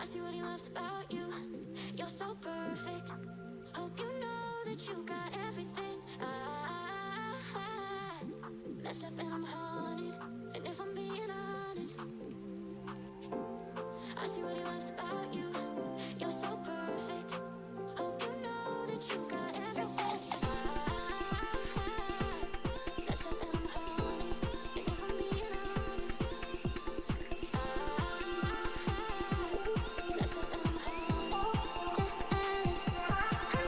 see what he loves about you. You're so perfect. Hope you know that you got everything. I messed up and I'm haunted. And if I'm being honest, I see what he loves about you. You're so perfect. Hope you know that you got everything. I messed up and I'm haunted. And if I'm being honest, messed up and I'm haunted. Jealous. I'm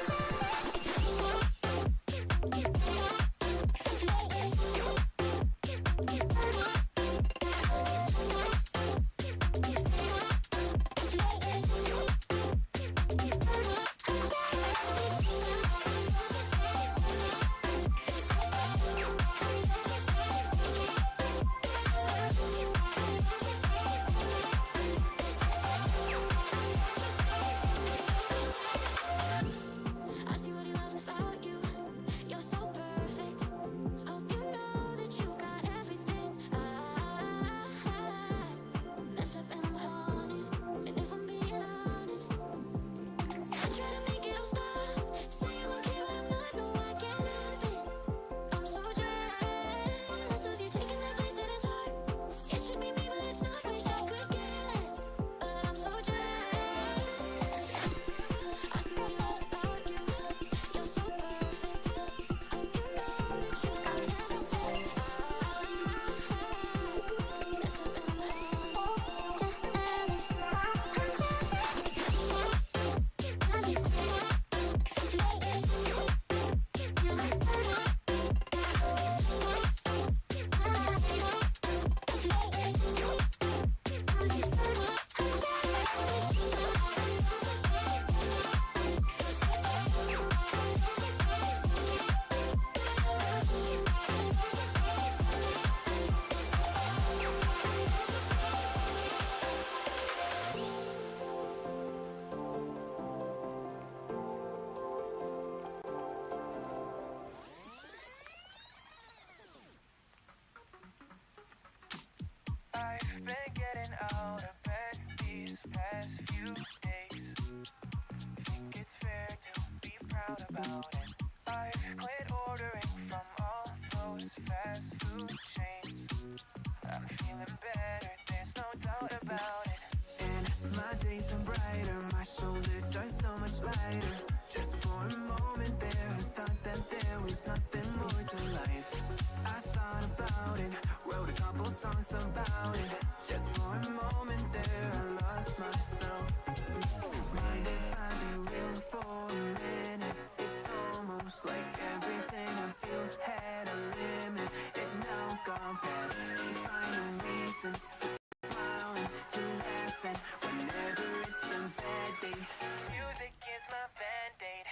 I see what he loves about you. You're so perfect. Hope you know that you got everything. I messed up and I'm haunted. And if I'm being honest, I try to make it all stop. Say I'm okay, but I'm not. No, I can't help it. I'm so jealous of you taking that place in his heart. It should be me, but it's not. Wish I could get less, but I'm so jealous. I see what he loves about you. You're so perfect. Hope you know that you got everything. I messed up and I'm haunted. Jealous. I'm I've been getting out of bed these past few days. Think it's fair to be proud about it. I've quit ordering from all those fast food chains. I'm feeling better, there's no doubt about it. And my days are brighter, my shoulders are so much lighter. Just for a moment there, I thought that there was nothing more to life. I thought about it, wrote a couple songs about it. Just for a moment there, I lost myself. Mind if I be real for a minute? It's almost like everything I feel had a limit. It now gone past. Finding reasons to smile and to laugh, and whenever it's a bad day, music is my band-aid.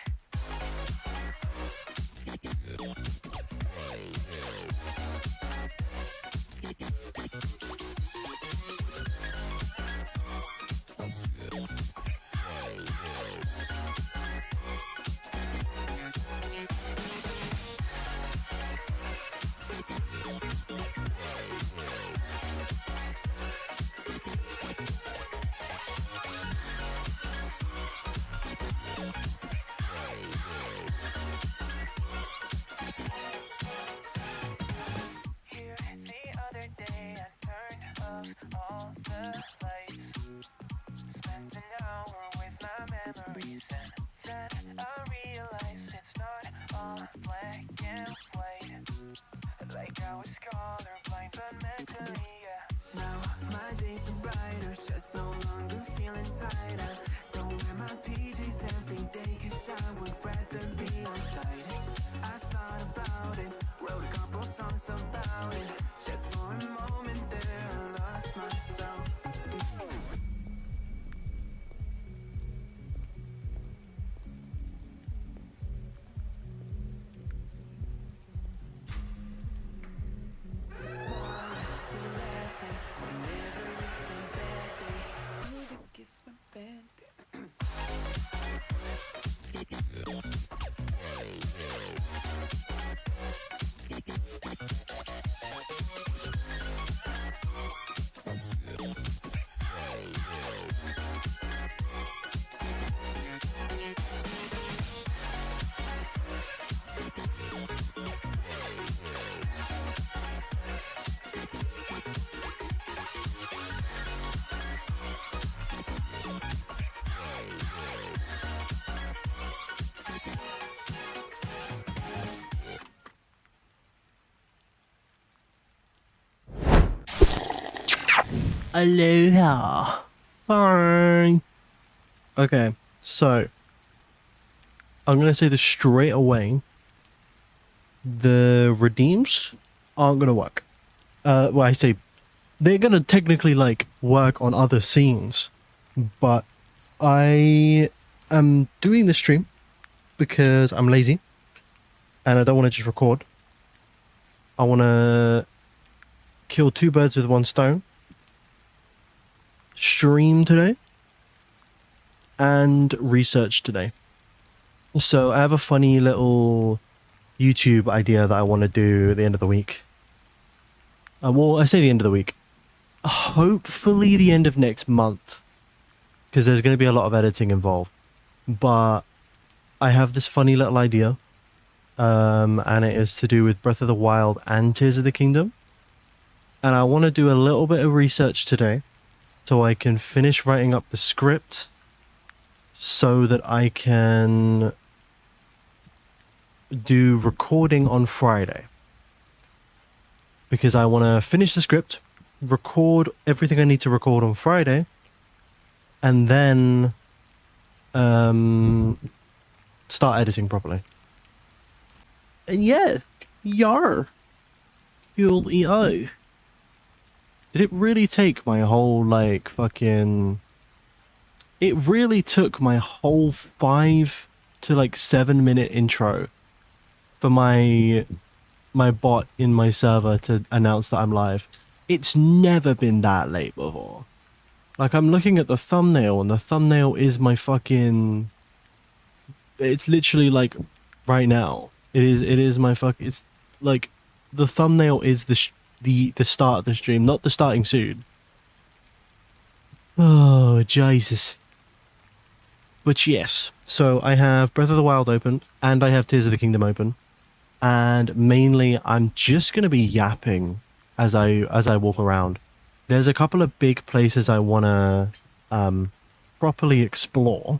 Here the other day, I turned off all the lights. Spent an hour with my memories, and then I realized it's not all black and white. Like I was colorblind, but mentally, yeah. Now my days are brighter, just no longer feeling tight. I don't wear my PJs every day, 'cause I would rather be on site. I thought about it, wrote a couple songs about it. Just for a moment there, I lost myself. Music is my band. Aloha. Bye. Okay, so I'm gonna say this straight away. The redeems aren't gonna work. Well, I say they're gonna technically like work on other scenes, but I am doing this stream because I'm lazy and I don't want to just record. I want to kill two birds with one stone. Stream today and research today. So I have a funny little YouTube idea that I want to do at the end of the week. Well, I say the end of the week. Hopefully the end of next month, because there's going to be a lot of editing involved. But I have this funny little idea, and it is to do with Breath of the Wild and Tears of the Kingdom. And I want to do a little bit of research today so I can finish writing up the script so that I can do recording on Friday. Because I want to finish the script, record everything I need to record on Friday, and then start editing properly. And yeah, yar. Did it really take my whole, like, fucking... It really took my whole 5 to, like, 7 minute intro for my bot in my server to announce that I'm live. It's never been that late before. Like, I'm looking at the thumbnail, and the thumbnail is my fucking... It's literally, like, right now. It is my fucking... It's, like, the thumbnail is the start of the stream, not the starting soon. Oh, Jesus. But yes, so I have Breath of the Wild open, and I have Tears of the Kingdom open. And mainly, I'm just going to be yapping as I walk around. There's a couple of big places I want to properly explore.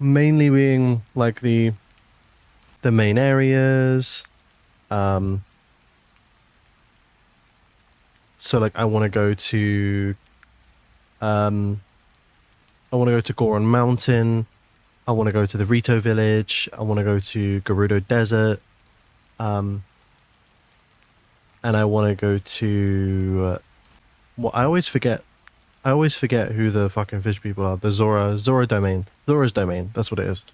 Mainly being like the main areas. So like I want to go to Goron Mountain. I want to go to the Rito Village. I want to go to Gerudo Desert. And I want to go to... well, I always forget who the fucking fish people are. The Zora Domain. Zora's Domain. That's what it is.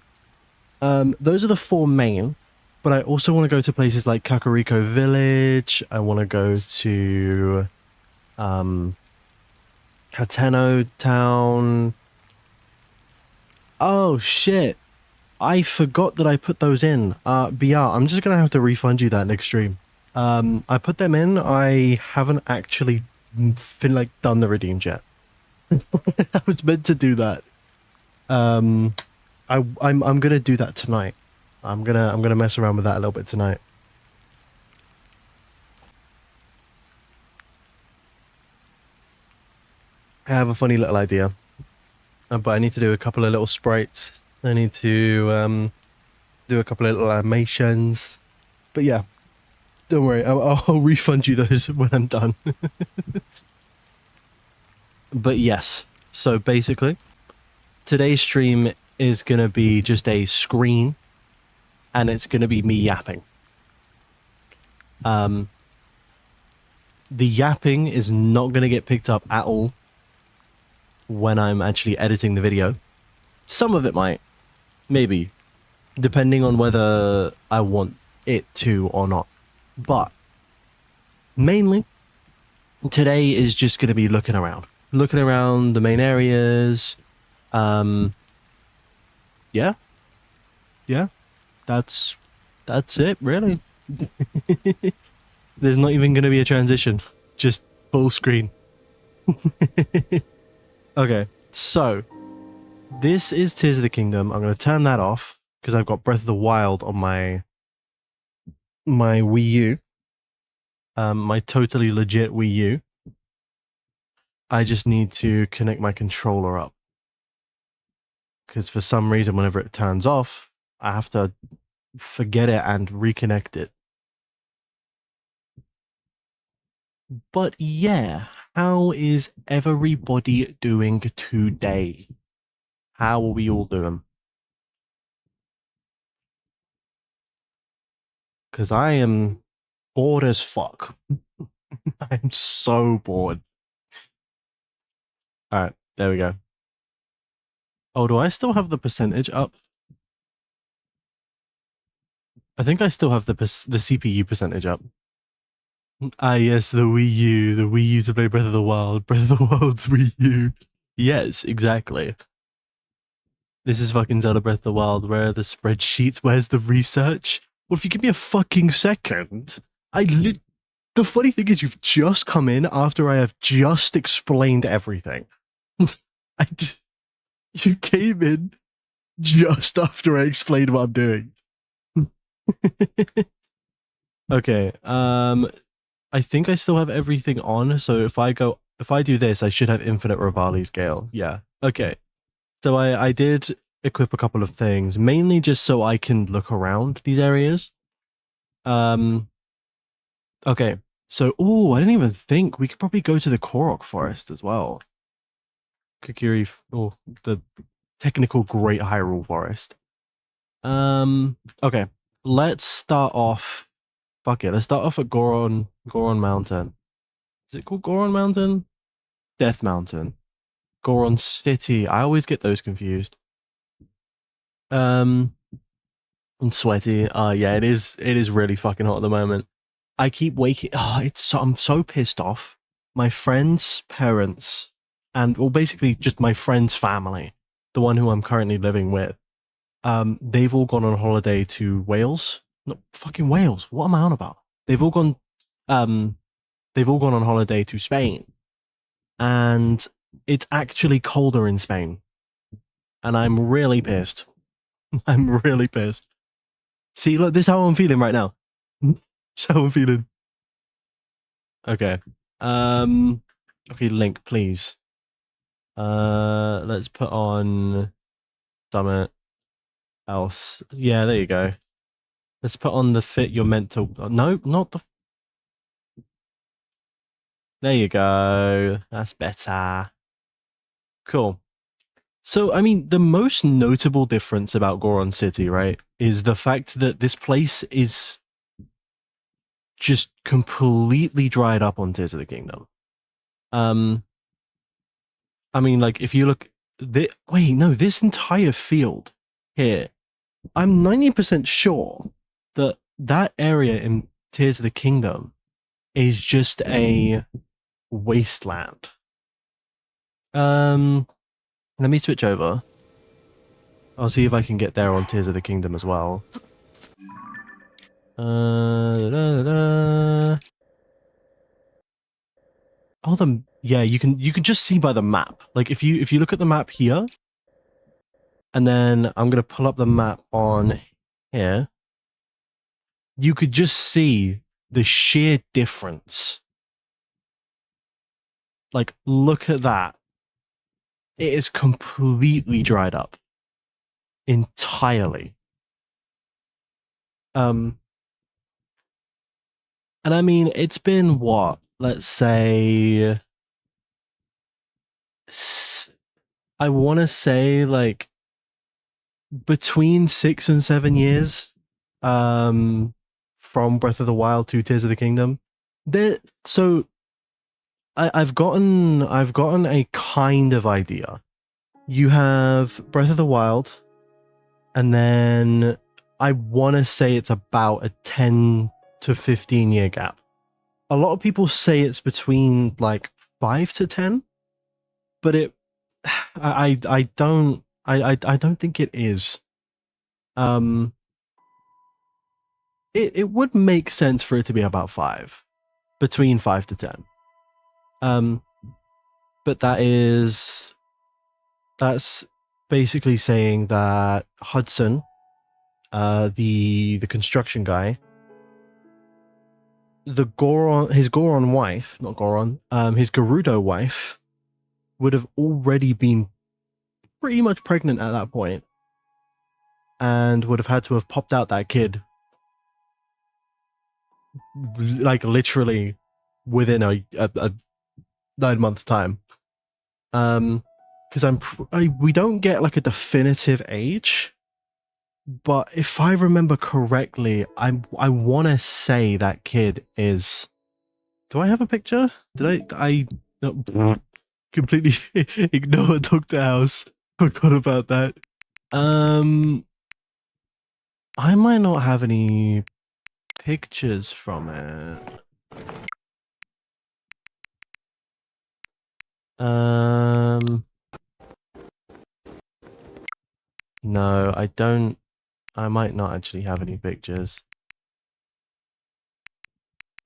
Those are the 4 main. But I also want to go to places like Kakariko Village. I want to go to... Hateno Town. Oh, shit. I forgot that I put those in. But yeah, I'm just going to have to refund you that next stream. I put them in. I haven't actually done the redeemed yet. I was meant to do that. I'm going to do that tonight. I'm going to mess around with that a little bit tonight. I have a funny little idea. But I need to do a couple of little sprites. I need to do a couple of little animations. But yeah, don't worry. I'll refund you those when I'm done. But yes, so basically, today's stream is going to be just a screen, and it's going to be me yapping. The yapping is not going to get picked up at all when I'm actually editing the video. Some of it might, maybe, depending on whether I want it to or not. But mainly, today is just going to be looking around the main areas. Yeah, that's it, really. There's not even going to be a transition, just full screen. Okay, so this is Tears of the Kingdom. I'm going to turn that off because I've got Breath of the Wild on my Wii U. My totally legit Wii U. I just need to connect my controller up. Because for some reason, whenever it turns off, I have to forget it and reconnect it. But yeah, how is everybody doing today? How are we all doing? Because I am bored as fuck. I'm so bored. All right, there we go. Oh, do I still have the percentage up? I think I still have the CPU percentage up. Ah, yes, the Wii U to play Breath of the Wild, Breath of the Wild's Wii U. Yes, exactly. This is fucking Zelda Breath of the Wild. Where are the spreadsheets? Where's the research? Well, if you give me a fucking second, the funny thing is, you've just come in after I have just explained everything. You came in just after I explained what I'm doing. Okay, I think I still have everything on, so if I do this, I should have infinite Rivali scale. Yeah. Okay. So I did equip a couple of things, mainly just so I can look around these areas. Okay. So, I didn't even think we could probably go to the Korok Forest as well. Kokiri, the technical Great Hyrule Forest. Okay. Let's start off. Fuck it. Let's start off at Goron Mountain. Is it called Goron Mountain? Death Mountain. Goron City. I always get those confused. I'm sweaty. Yeah, it is really fucking hot at the moment. I keep waking. I'm so pissed off. My friend's parents, and basically just my friend's family, the one who I'm currently living with, they've all gone on holiday to Wales. No, fucking Wales. What am I on about? They've all gone on holiday to Spain. And it's actually colder in Spain. And I'm really pissed. I'm really pissed. See, look, this is how I'm feeling right now. This is how I'm feeling. Okay. Okay, Link, please. Let's put on Summit else. Yeah, there you go. Let's put on the fit you're meant to. No, not the. There you go. That's better. Cool. So, I mean, the most notable difference about Goron City, right, is the fact that this place is just completely dried up on Tears of the Kingdom. I mean, like, if you look, this entire field here, I'm 90% sure that that area in Tears of the Kingdom is just a wasteland. Let me switch over. I'll see if I can get there on Tears of the Kingdom as well. Yeah, you can just see by the map. Like if you look at the map here, and then I'm gonna pull up the map on here, you could just see the sheer difference. Like, look at that. It is completely dried up. Entirely. And I mean, it's been what? Let's say I want to say like between 6 and 7 years from Breath of the Wild to Tears of the Kingdom. So I've gotten a kind of idea. You have Breath of the Wild, and then I want to say it's about a 10 to 15 year gap. A lot of people say it's between like 5 to 10, but I don't think it is. It would make sense for it to be about 5, between 5 to 10. But that's basically saying that Hudson, the construction guy, his Goron wife, not Goron, his Gerudo wife, would have already been pretty much pregnant at that point, and would have had to have popped out that kid, like literally within a 9 month time. Because we don't get like a definitive age, but if I remember correctly, I want to say that kid is. Do I have a picture? Did I no, completely ignore Dr. House? Forgot about that. I might not have any pictures from it. No, I don't. I might not actually have any pictures.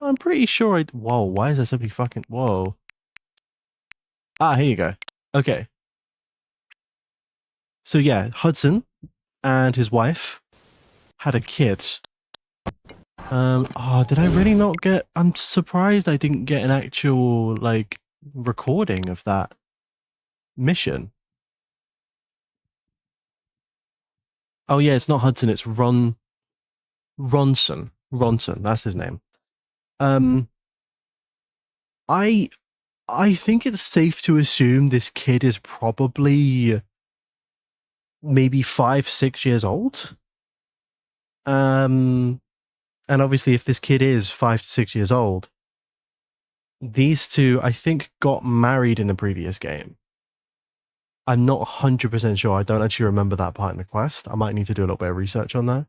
I'm pretty sure I. Whoa, why is there so many fucking. Whoa. Ah, here you go. Okay. So yeah, Hudson and his wife had a kid. Oh, did I really not get. I'm surprised I didn't get an actual, like, recording of that mission. Oh yeah, it's not Hudson, it's Ronson. Ronson, that's his name. I think it's safe to assume this kid is probably maybe 5-6 years old. And obviously if this kid is 5 to 6 years old, these two, I think, got married in the previous game. I'm not 100% sure. I don't actually remember that part in the quest. I might need to do a little bit of research on that.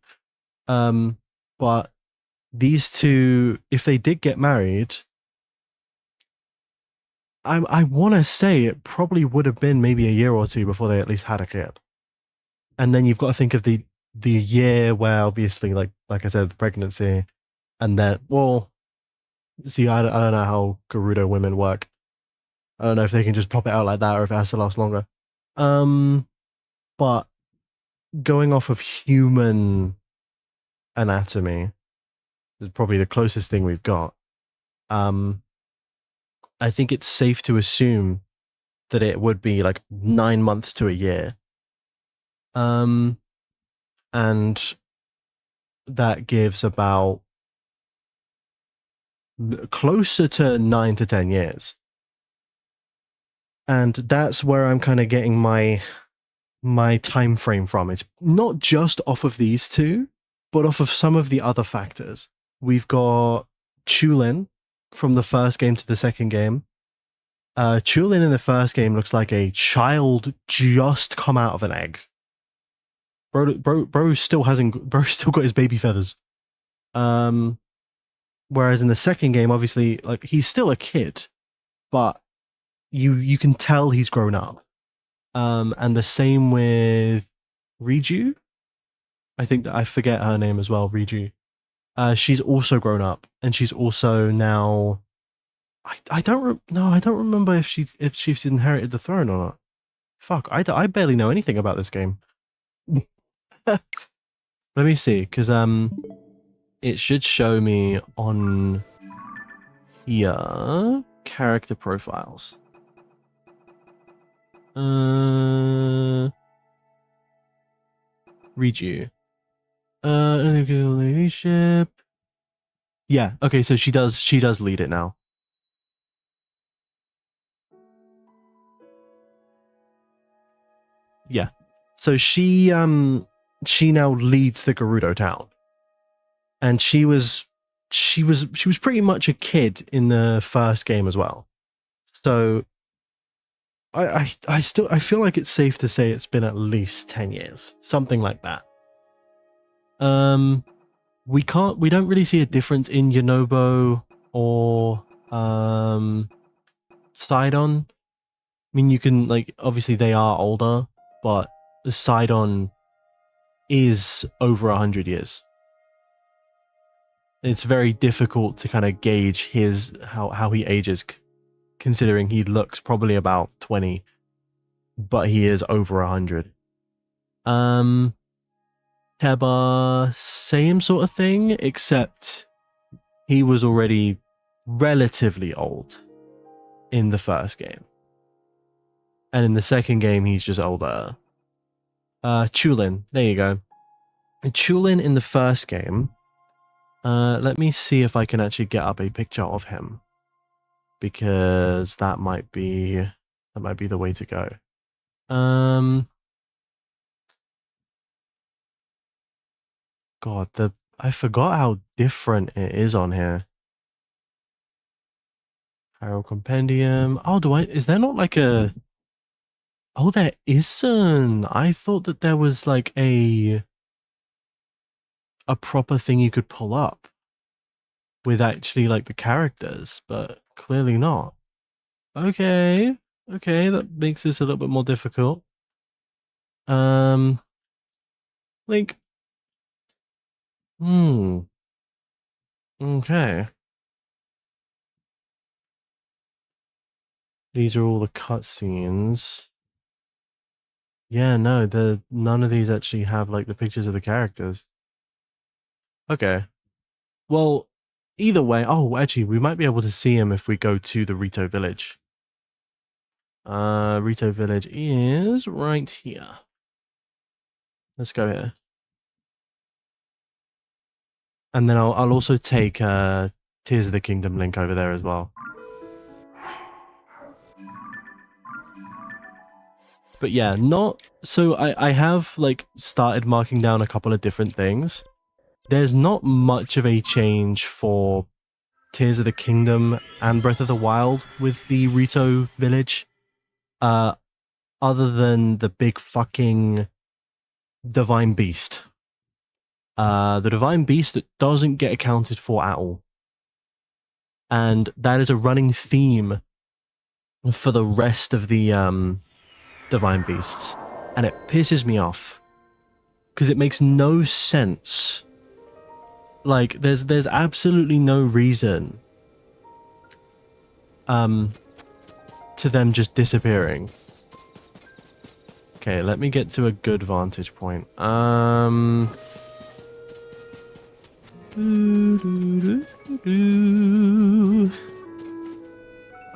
But these two, if they did get married, I want to say it probably would have been maybe a year or two before they at least had a kid. And then you've got to think of the year where, obviously, like I said, the pregnancy, and then, well, see, I don't know how Gerudo women work. I don't know if they can just pop it out like that or if it has to last longer. But going off of human anatomy is probably the closest thing we've got. I think it's safe to assume that it would be like 9 months to a year. And that gives about closer to 9 to 10 years. And that's where I'm kind of getting my time frame from. It's not just off of these two, but off of some of the other factors. We've got Chulin from the first game to the second game. Chulin in the first game looks like a child just come out of an egg. Bro still got his baby feathers. Whereas in the second game, obviously, like, he's still a kid, but you can tell he's grown up. And the same with Riju. I think that I forget her name as well, Riju. She's also grown up, and she's also now. I don't remember if she's inherited the throne or not. Fuck, I barely know anything about this game. Let me see, because it should show me on here character profiles. Riju. Leadership. Yeah, okay, so she does lead it now. Yeah. So she now leads the Gerudo town. And she was pretty much a kid in the first game as well. So I feel like it's safe to say it's been at least 10 years, something like that. We don't really see a difference in Yonobo or Sidon. I mean, you can, like, obviously they are older, but Sidon is over 100 years. It's very difficult to kind of gauge how he ages, considering he looks probably about 20, but he is over 100. Teba, same sort of thing, except he was already relatively old in the first game. And in the second game, he's just older. Chulin, there you go. Chulin in the first game, let me see if I can actually get up a picture of him. because that might be the way to go. God, I forgot how different it is on here. Feral Compendium. Oh, is there not like a... Oh, there isn't. I thought that there was like a proper thing you could pull up with actually like the characters, but clearly not. Okay. Okay, that makes this a little bit more difficult. Like, okay. These are all the cutscenes. Yeah, no, none of these actually have like the pictures of the characters. Okay. Well, either way, oh, actually, we might be able to see him if we go to the Rito village. Rito village is right here. Let's go here. And then I'll also take Tears of the Kingdom link over there as well. But yeah, so I have like started marking down a couple of different things. There's not much of a change for Tears of the Kingdom and Breath of the Wild with the Rito village. Other than the big fucking Divine Beast. The Divine Beast that doesn't get accounted for at all. And that is a running theme for the rest of the Divine Beasts. And it pisses me off. Because it makes no sense. Like, there's absolutely no reason to them just disappearing. Okay, let me get to a good vantage point. I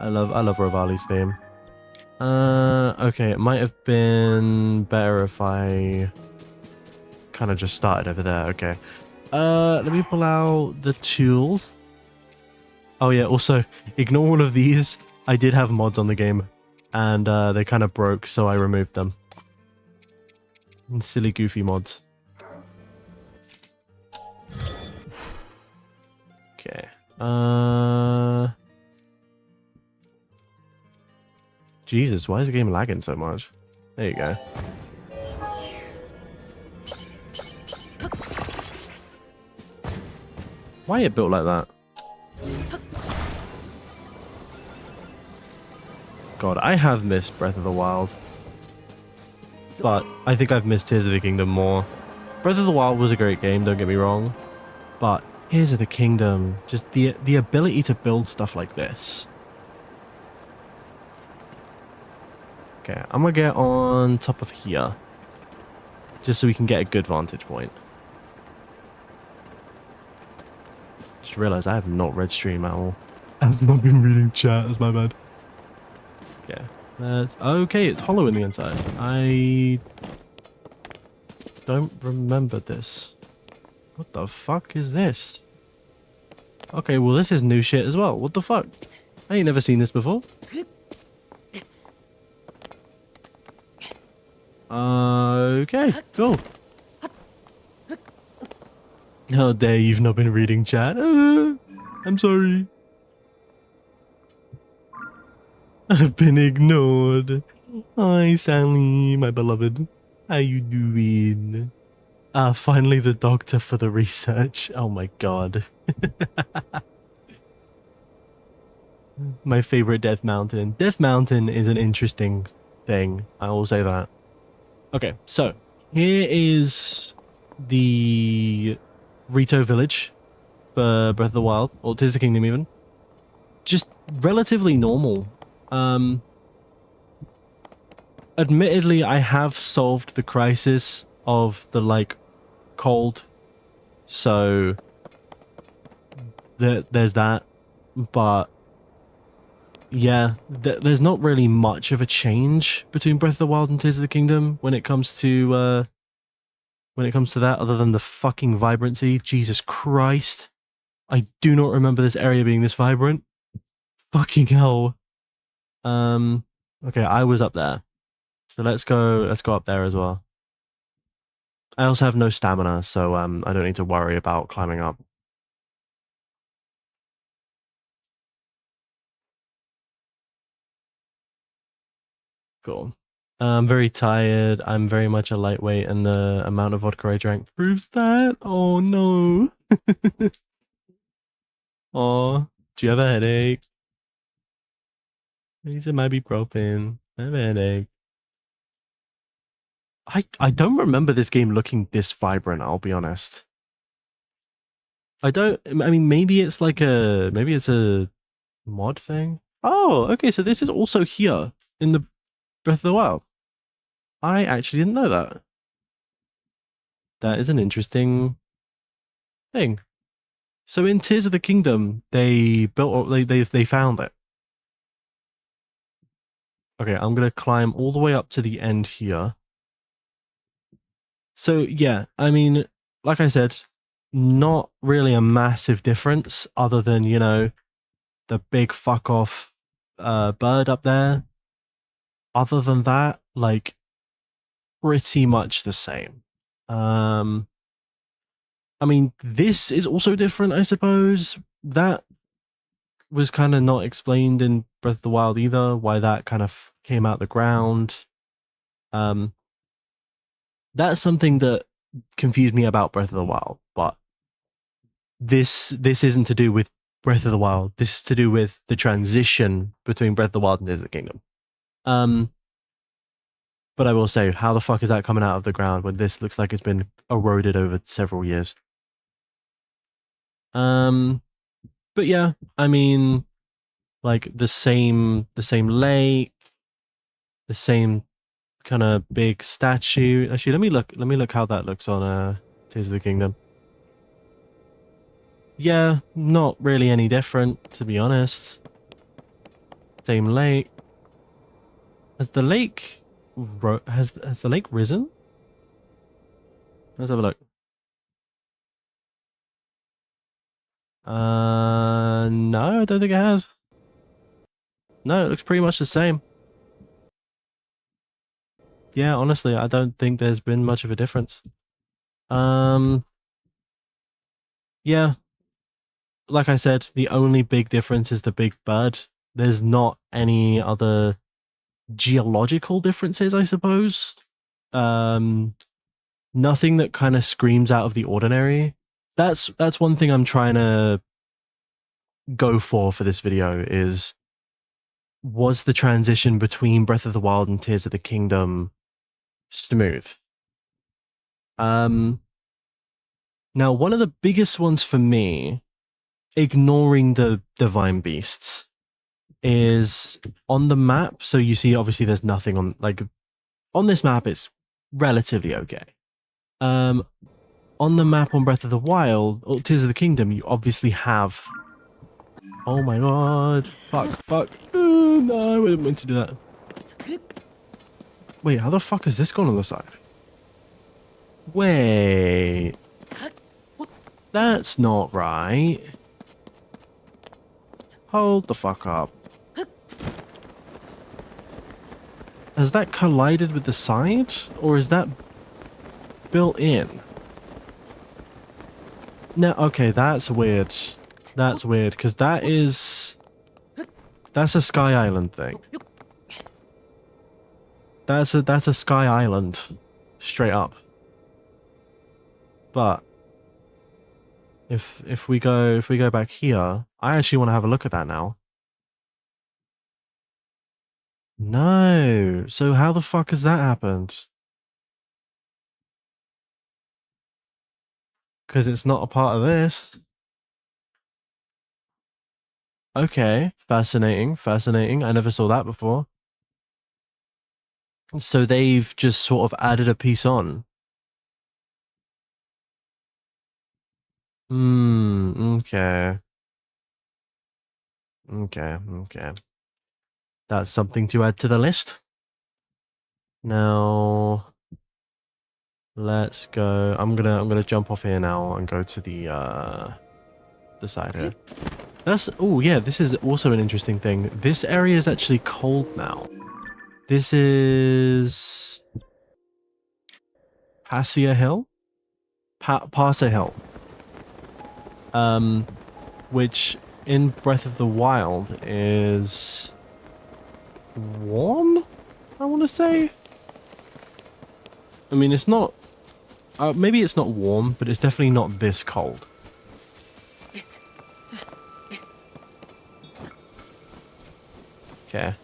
love Rovali's theme. Okay, it might have been better if I kind of just started over there. Okay. Let me pull out the tools. Oh yeah, also, ignore all of these. I did have mods on the game, and they kind of broke, so I removed them. And silly, goofy mods. Okay. Jesus, why is the game lagging so much? There you go. Why it built like that? God, I have missed Breath of the Wild. But I think I've missed Tears of the Kingdom more. Breath of the Wild was a great game, don't get me wrong. But Tears of the Kingdom, just the ability to build stuff like this. Okay, I'm gonna get on top of here. Just so we can get a good vantage point. Just realized I have not read stream at all. I've not been reading chat, that's my bad. Okay. Okay, it's hollow in the inside. I don't remember this. What the fuck is this? Okay, well this is new shit as well. What the fuck? I ain't never seen this before. Okay, cool. How dare you've not been reading chat? I'm sorry. I've been ignored. Hi, Sally, my beloved. How you doing? Finally the doctor for the research. Oh my god. My favorite Death Mountain. Death Mountain is an interesting thing. I will say that. Okay, so here is the Rito village for Breath of the Wild, or Tears of the Kingdom even. Just relatively normal. Admittedly, I have solved the crisis of the, like, cold. So, there's that. But, yeah, there's not really much of a change between Breath of the Wild and Tears of the Kingdom when it comes to that, other than the fucking vibrancy. Jesus Christ. I do not remember this area being this vibrant. Fucking hell. Okay, I was up there. So let's go up there as well. I also have no stamina, so I don't need to worry about climbing up. Cool. I'm very tired. I'm very much a lightweight, and the amount of vodka I drank proves that. Oh no. Oh, do you have a headache? Need some ibuprofen. I have a headache. I don't remember this game looking this vibrant, I'll be honest. I mean, maybe it's a mod thing. Oh, okay, so this is also here in the Breath of the Wild. I actually didn't know that. That is an interesting thing. So in Tears of the Kingdom, they found it. Okay, I'm gonna climb all the way up to the end here. So yeah, I mean, like I said, not really a massive difference other than, you know, the big fuck off bird up there. Other than that, like pretty much the same. I mean, this is also different, I suppose. That was kind of not explained in Breath of the Wild either, why that kind of came out the ground. Um, that's something that confused me about Breath of the Wild, but this isn't to do with Breath of the Wild. This is to do with the transition between Breath of the Wild and Tears of the Kingdom. But I will say, how the fuck is that coming out of the ground when this looks like it's been eroded over several years? But yeah, I mean, like the same lake, the same kind of big statue. Actually, let me look how that looks on Tears of the Kingdom. Yeah, not really any different, to be honest. Same lake. Has the lake has the lake risen? Let's have a look. No, I don't think it has. No, it looks pretty much the same. Yeah, honestly, I don't think there's been much of a difference. Yeah, like I said, the only big difference is the big bird. There's not any other geological differences, I suppose. Nothing that kind of screams out of the ordinary. That's one thing I'm trying to go for this video is, was the transition between Breath of the Wild and Tears of the Kingdom smooth? Now one of the biggest ones for me, ignoring the divine beasts, is on the map. So you see, obviously there's nothing on this map, it's relatively okay. On the map on Breath of the Wild, or Tears of the Kingdom, you obviously have... Oh my god. Fuck. No, I didn't mean to do that. Wait, how the fuck has this gone on the side? Wait. That's not right. Hold the fuck up. Has that collided with the side? Or is that built in? No, okay, that's weird. That's weird, because that's a Sky Island thing. That's a Sky Island. Straight up. But if we go back here, I actually want to have a look at that now. No. So how the fuck has that happened? Because it's not a part of this. Okay, fascinating. I never saw that before. So they've just sort of added a piece on. Okay. Okay. That's something to add to the list. Now, let's go. I'm gonna jump off here now and go to the side here. That's... Oh, yeah, this is also an interesting thing. This area is actually cold now. This is... Passia Hill? Passia Hill. Which in Breath of the Wild is... warm? I want to say? I mean, it's not... maybe it's not warm, but it's definitely not this cold. Okay.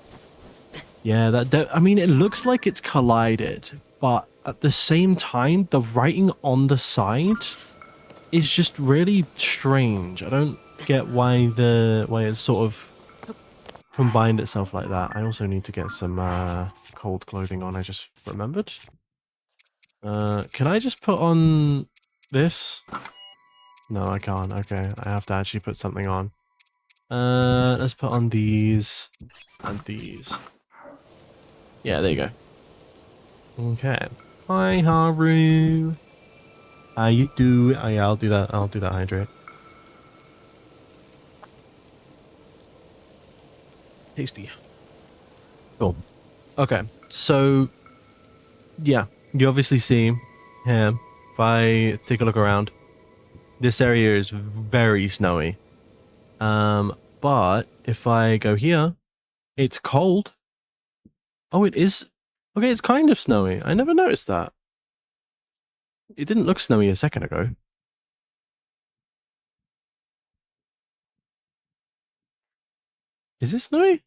Yeah, I mean, it looks like it's collided, but at the same time, the writing on the side is just really strange. I don't get why it's sort of combined itself like that. I also need to get some cold clothing on, I just remembered. Can I just put on this? No, I can't. Okay, I have to actually put something on. Let's put on these and these. Yeah, there you go. Okay. Hi, Haru. How you do? Oh, yeah, I'll do that. I'll do that hydrate. Tasty. Cool. Okay, so yeah, you obviously see here, if I take a look around, this area is very snowy. But if I go here, it's cold. Oh, it is. Okay, it's kind of snowy. I never noticed that. It didn't look snowy a second ago. Is it snowy?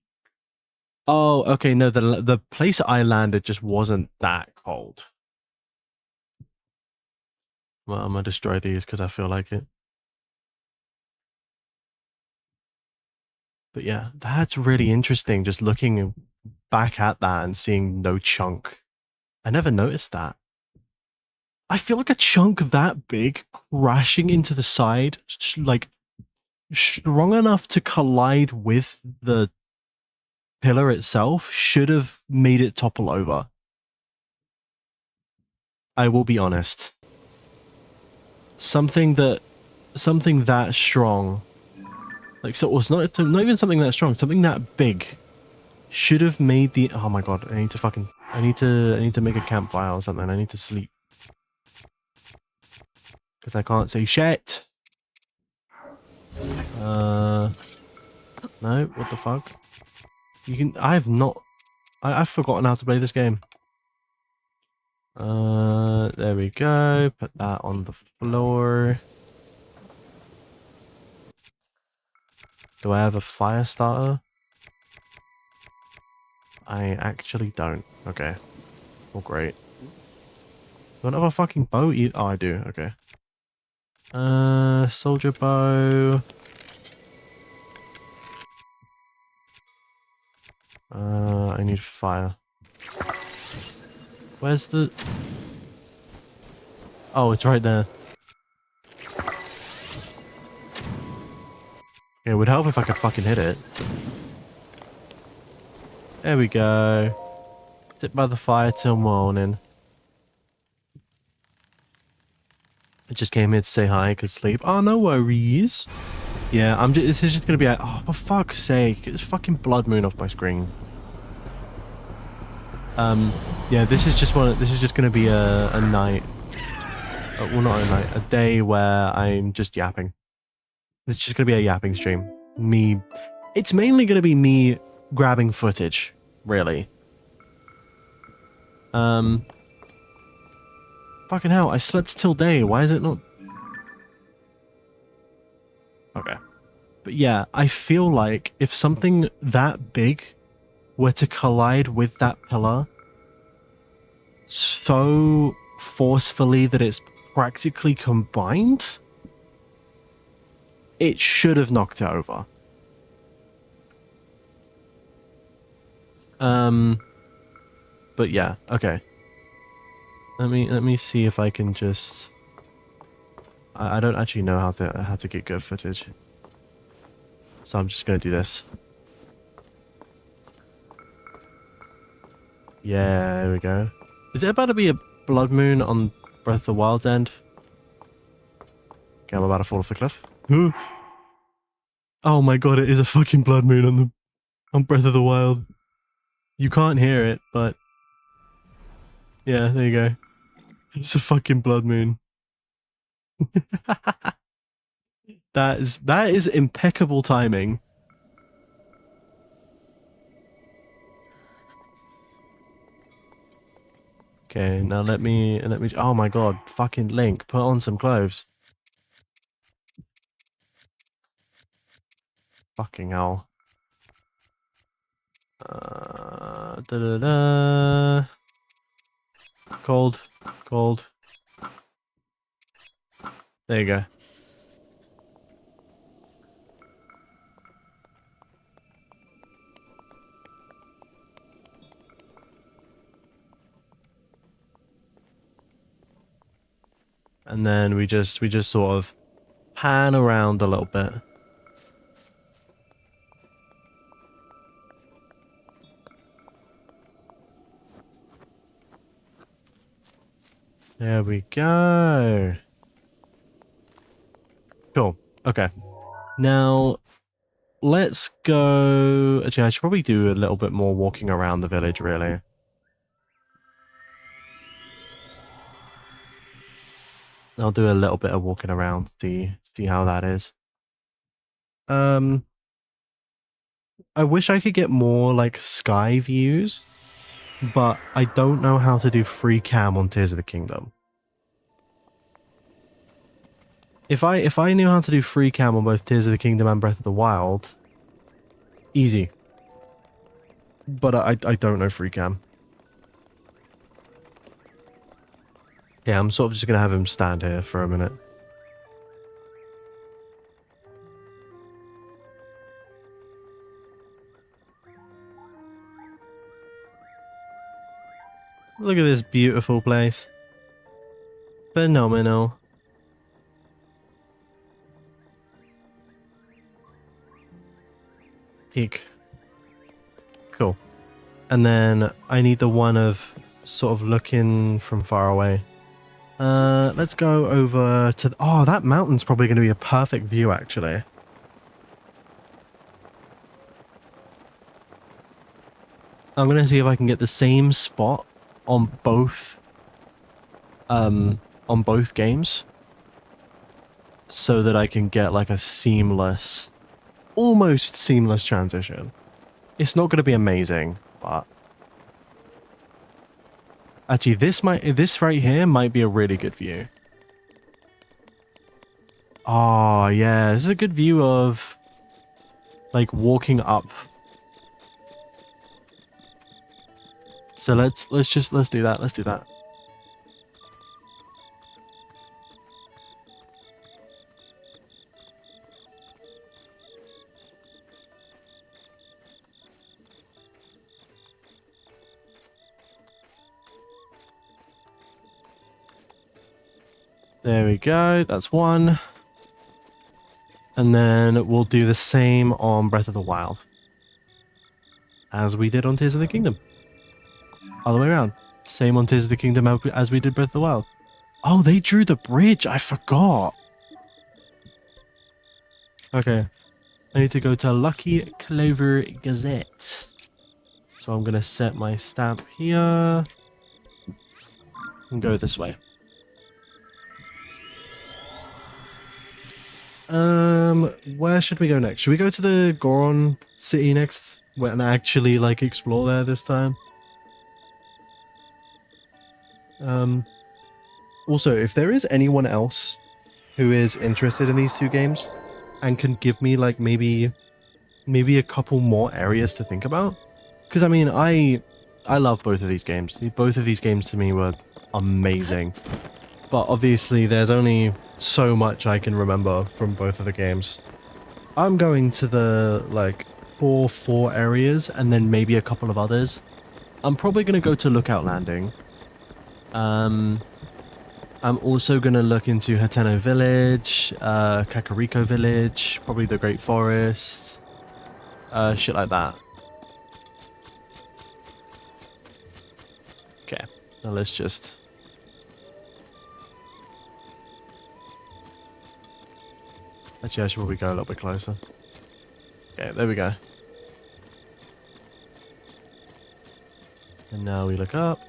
Oh, okay. No, the place I landed just wasn't that cold. Well, I'm gonna destroy these because I feel like it. But yeah, that's really interesting. Just looking back at that and seeing no chunk. I never noticed that. I feel like a chunk that big crashing into the side, like strong enough to collide with the pillar itself, should have made it topple over. I will be honest. Something that strong, like, so it's not even something that strong, something that big should have made the... Oh my god, I need to make a campfire or something. I need to sleep. Because I can't say shit. No, what the fuck? I've forgotten how to play this game. There we go. Put that on the floor. Do I have a fire starter? I actually don't. Okay. Well, great. Do I have a fucking bow? Oh, I do. Okay. Soldier bow. I need fire. Where's the... Oh, it's right there. It would help if I could fucking hit it. There we go. Sit by the fire till morning. I just came here to say hi, could sleep. Oh, no worries. Yeah, this is just gonna be like, oh, for fuck's sake, it's fucking blood moon off my screen. Yeah, this is just gonna be a night. Well, not a night, a day where I'm just yapping. It's just gonna be a yapping stream. It's mainly gonna be me grabbing footage, really. Fucking hell, I slept till day. Why is it not... Okay. But yeah, I feel like if something that big were to collide with that pillar so forcefully that it's practically combined, it should have knocked it over. But yeah, okay. Let me see if I can just... I don't actually know how to get good footage. So I'm just gonna do this. Yeah, there we go. Is it about to be a blood moon on Breath of the Wild's end? Okay, I'm about to fall off the cliff. Oh my god, it is a fucking blood moon on Breath of the Wild. You can't hear it, but yeah, there you go. It's a fucking blood moon. That is impeccable timing. Okay, now let me. Oh my god, fucking Link, put on some clothes. Fucking hell. Da da da. Cold, cold. There you go. And then we just sort of pan around a little bit. There we go. Cool. Okay. Now, let's go... Actually, I should probably do a little bit more walking around the village, really. I'll do a little bit of walking around, see how that is. I wish I could get more, like, sky views, but I don't know how to do free cam on Tears of the Kingdom. If I knew how to do free cam on both Tears of the Kingdom and Breath of the Wild, easy. But I don't know free cam. Yeah, I'm sort of just gonna have him stand here for a minute. Look at this beautiful place. Phenomenal. Peak. Cool. And then I need the one of sort of looking from far away. Let's go over to... Oh, that mountain's probably going to be a perfect view, actually. I'm going to see if I can get the same spot on both games, so that I can get like a seamless, almost seamless transition. It's not going to be amazing, but actually this right here might be a really good view. Oh yeah, this is a good view of like walking up. So let's do that. Let's do that. There we go. That's one. And then we'll do the same on Breath of the Wild, as we did on Tears of the Kingdom. Other way around. Same on Tears of the Kingdom as we did Breath of the Wild. Oh, they drew the bridge. I forgot. Okay. I need to go to Lucky Clover Gazette. So I'm going to set my stamp here. And go this way. Where should we go next? Should we go to the Goron city next? And actually, like, explore there this time? Also, if there is anyone else who is interested in these two games and can give me, like, maybe a couple more areas to think about, because I mean, I love both of these games. Both of these games to me were amazing, but obviously there's only so much I can remember from both of the games. I'm going to the like core 4 areas and then maybe a couple of others. I'm probably going to go to Lookout Landing. I'm also going to look into Hateno Village, Kakariko Village, probably the Great Forest, shit like that. Okay, now let's just... Actually, I should probably go a little bit closer. Okay, there we go. And now we look up.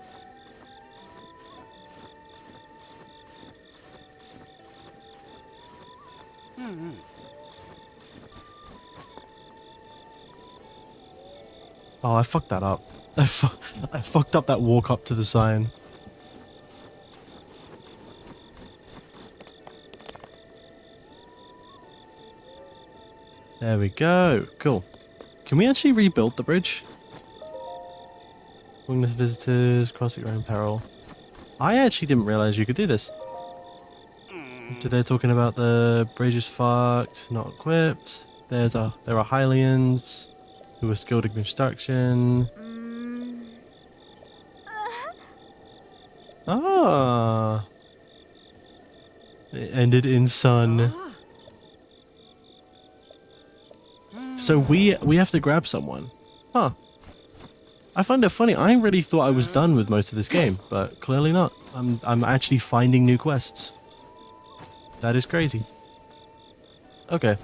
Oh, I fucked that up. I fucked up that walk up to the sign. There we go. Cool. Can we actually rebuild the bridge? Witness visitors, cross at your own peril. I actually didn't realize you could do this. So they're talking about the bridge is fucked, not equipped. There are Hylians who are skilled in construction. Ah. It ended in sun. So we have to grab someone. Huh. I find it funny. I really thought I was done with most of this game, but clearly not. I'm actually finding new quests. That is crazy. Okay.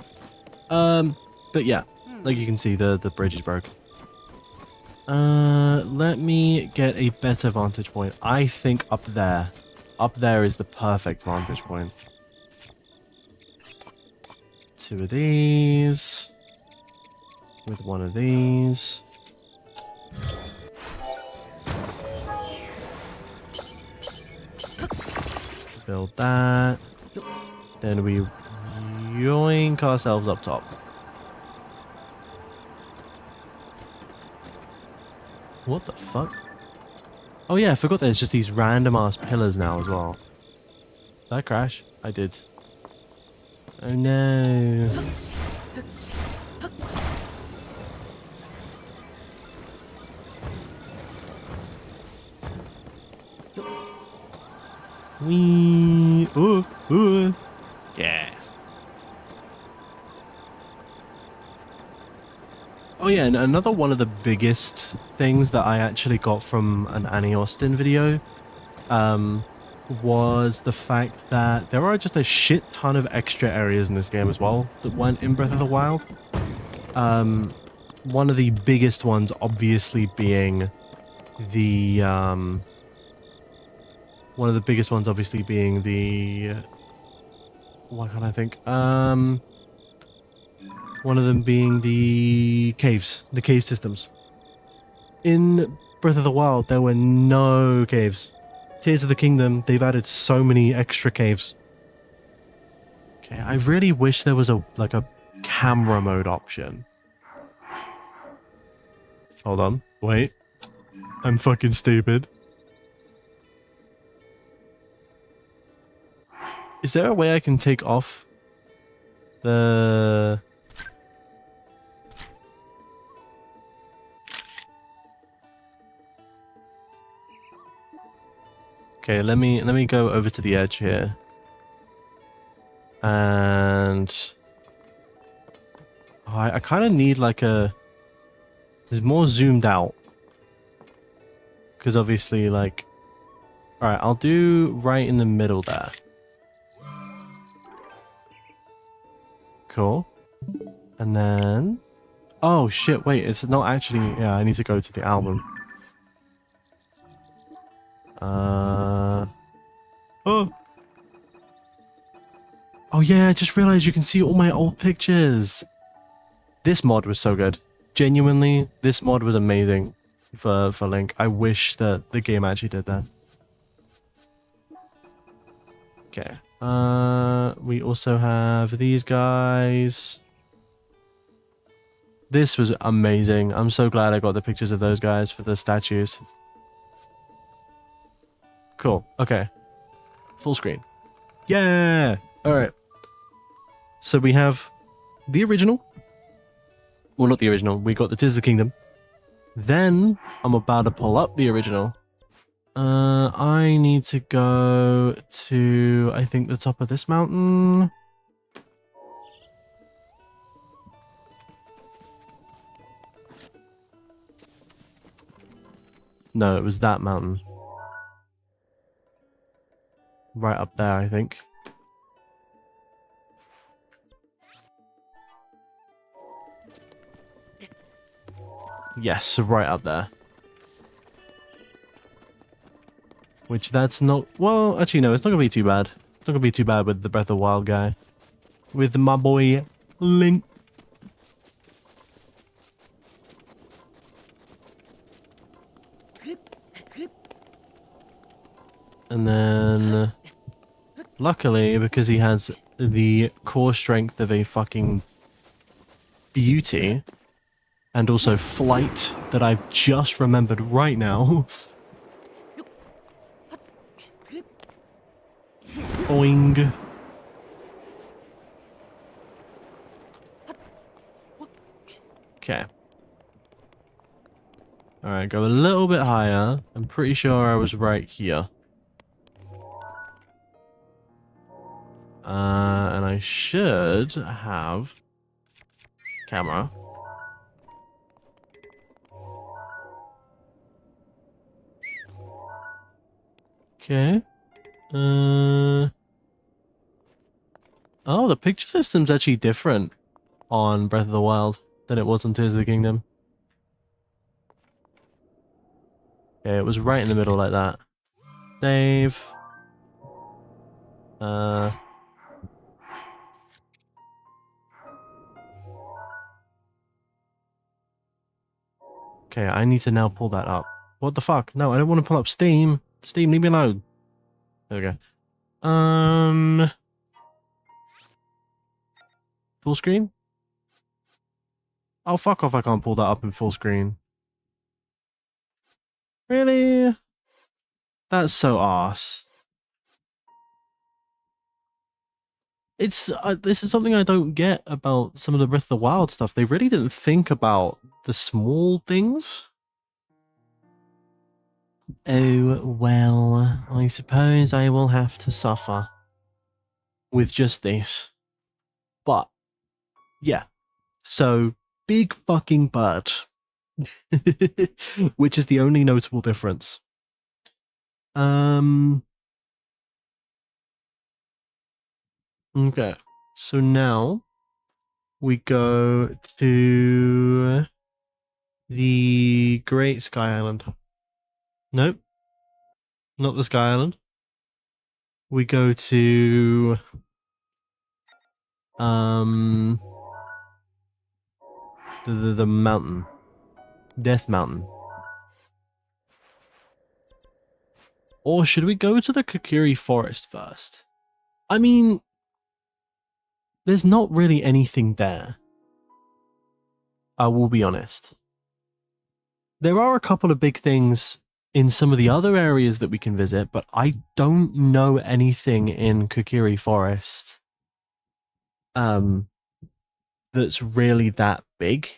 But yeah, like you can see, the bridge is broken. Let me get a better vantage point. I think up there. Up there is the perfect vantage point. 2 of these. With 1 of these. Build that. Then we yoink ourselves up top. What the fuck? Oh yeah, I forgot there's just these random ass pillars now as well. Did I crash? I did. Oh no. Wee. Ooh. Yes. Oh yeah, and another one of the biggest things that I actually got from an Annie Austin video was the fact that there are just a shit ton of extra areas in this game as well that weren't in Breath of the Wild. One of the biggest ones obviously being the what can I think? One of them being the caves, the cave systems. In Breath of the Wild, there were no caves. Tears of the Kingdom, they've added so many extra caves. Okay, I really wish there was a camera mode option. Hold on, wait. I'm fucking stupid. Is there a way I can take off the... Okay, let me go over to the edge here. And oh, I kind of need like a... There's more zoomed out. Because obviously like... Alright, I'll do right in the middle there. Cool. And then... Oh shit, wait, it's not actually... Yeah, I need to go to the album. Oh. Oh yeah, I just realized you can see all my old pictures. This mod was so good. Genuinely, this mod was amazing for Link. I wish that the game actually did that. Okay. We also have these guys. This was amazing. I'm so glad I got the pictures of those guys for the statues. Cool. Okay. Full screen. Yeah! Alright. So we have the original. Well, not the original. We got the Tears of the Kingdom. Then I'm about to pull up the original. I need to go to, I think, the top of this mountain. No, it was that mountain. Right up there, I think. Yes, right up there. Which that's not... Well, actually, no, it's not going to be too bad. It's not going to be too bad with the Breath of the Wild guy. With my boy, Link. And then... Luckily, because he has the core strength of a fucking beauty, and also flight that I've just remembered right now. Boing. Okay. Alright, go a little bit higher. I'm pretty sure I was right here. And I should have camera. Okay. Oh, the picture system's actually different on Breath of the Wild than it was on Tears of the Kingdom. Okay, it was right in the middle like that. Save. Okay, I need to now pull that up. What the fuck? No, I don't want to pull up Steam. Steam, leave me alone. There we go. Full screen? Oh, fuck off, I can't pull that up in full screen. Really? That's so arse. It's, this is something I don't get about some of the Breath of the Wild stuff. They really didn't think about the small things. Oh, well, I suppose I will have to suffer with just this. But, yeah. So, big fucking bird. Which is the only notable difference. Okay. So now we go to the Great Sky Island. Nope. Not the Sky Island. We go to the mountain. Death Mountain. Or should we go to the Kokiri Forest first? I mean, there's not really anything there. I will be honest. There are a couple of big things in some of the other areas that we can visit, but I don't know anything in Kokiri Forest that's really that big.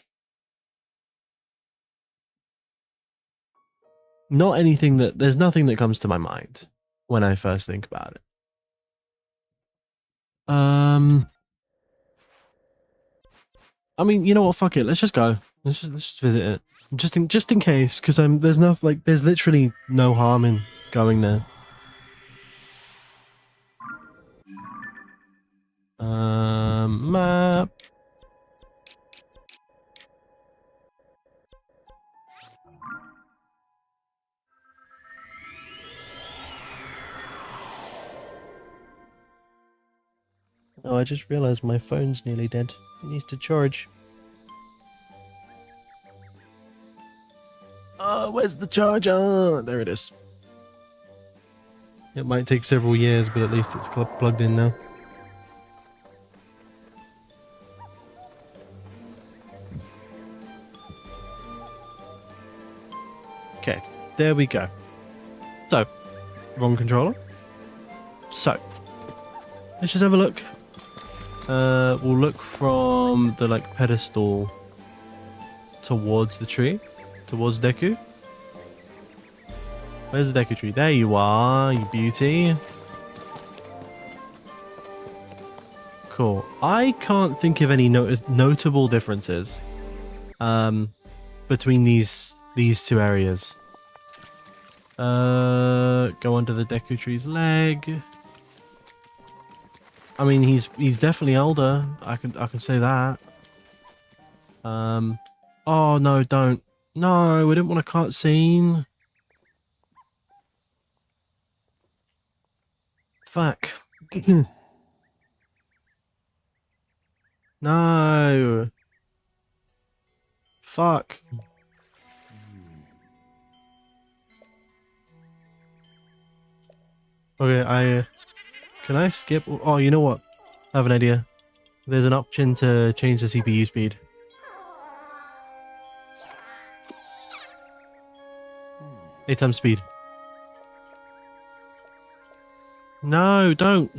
Not anything that... There's nothing that comes to my mind when I first think about it. I mean, you know what? Fuck it. Let's just go. Let's just visit it. Just in case, because there's no, like, there's literally no harm in going there. Map. Oh, I just realized my phone's nearly dead. It needs to charge. Oh, where's the charger? There it is. It might take several years, but at least it's plugged in now. Okay, there we go. So, wrong controller. So, let's just have a look. We'll look from the, like, pedestal towards the tree, towards Deku. Where's the Deku tree? There you are, you beauty. Cool. I can't think of any notable differences between these two areas. Go under the Deku tree's leg. I mean, he's definitely older. I can say that. Oh no, don't. No, we didn't want a cutscene. Fuck. No. Fuck. Okay, can I skip? Oh, you know what? I have an idea. There's an option to change the CPU speed. Eight times speed. No, don't.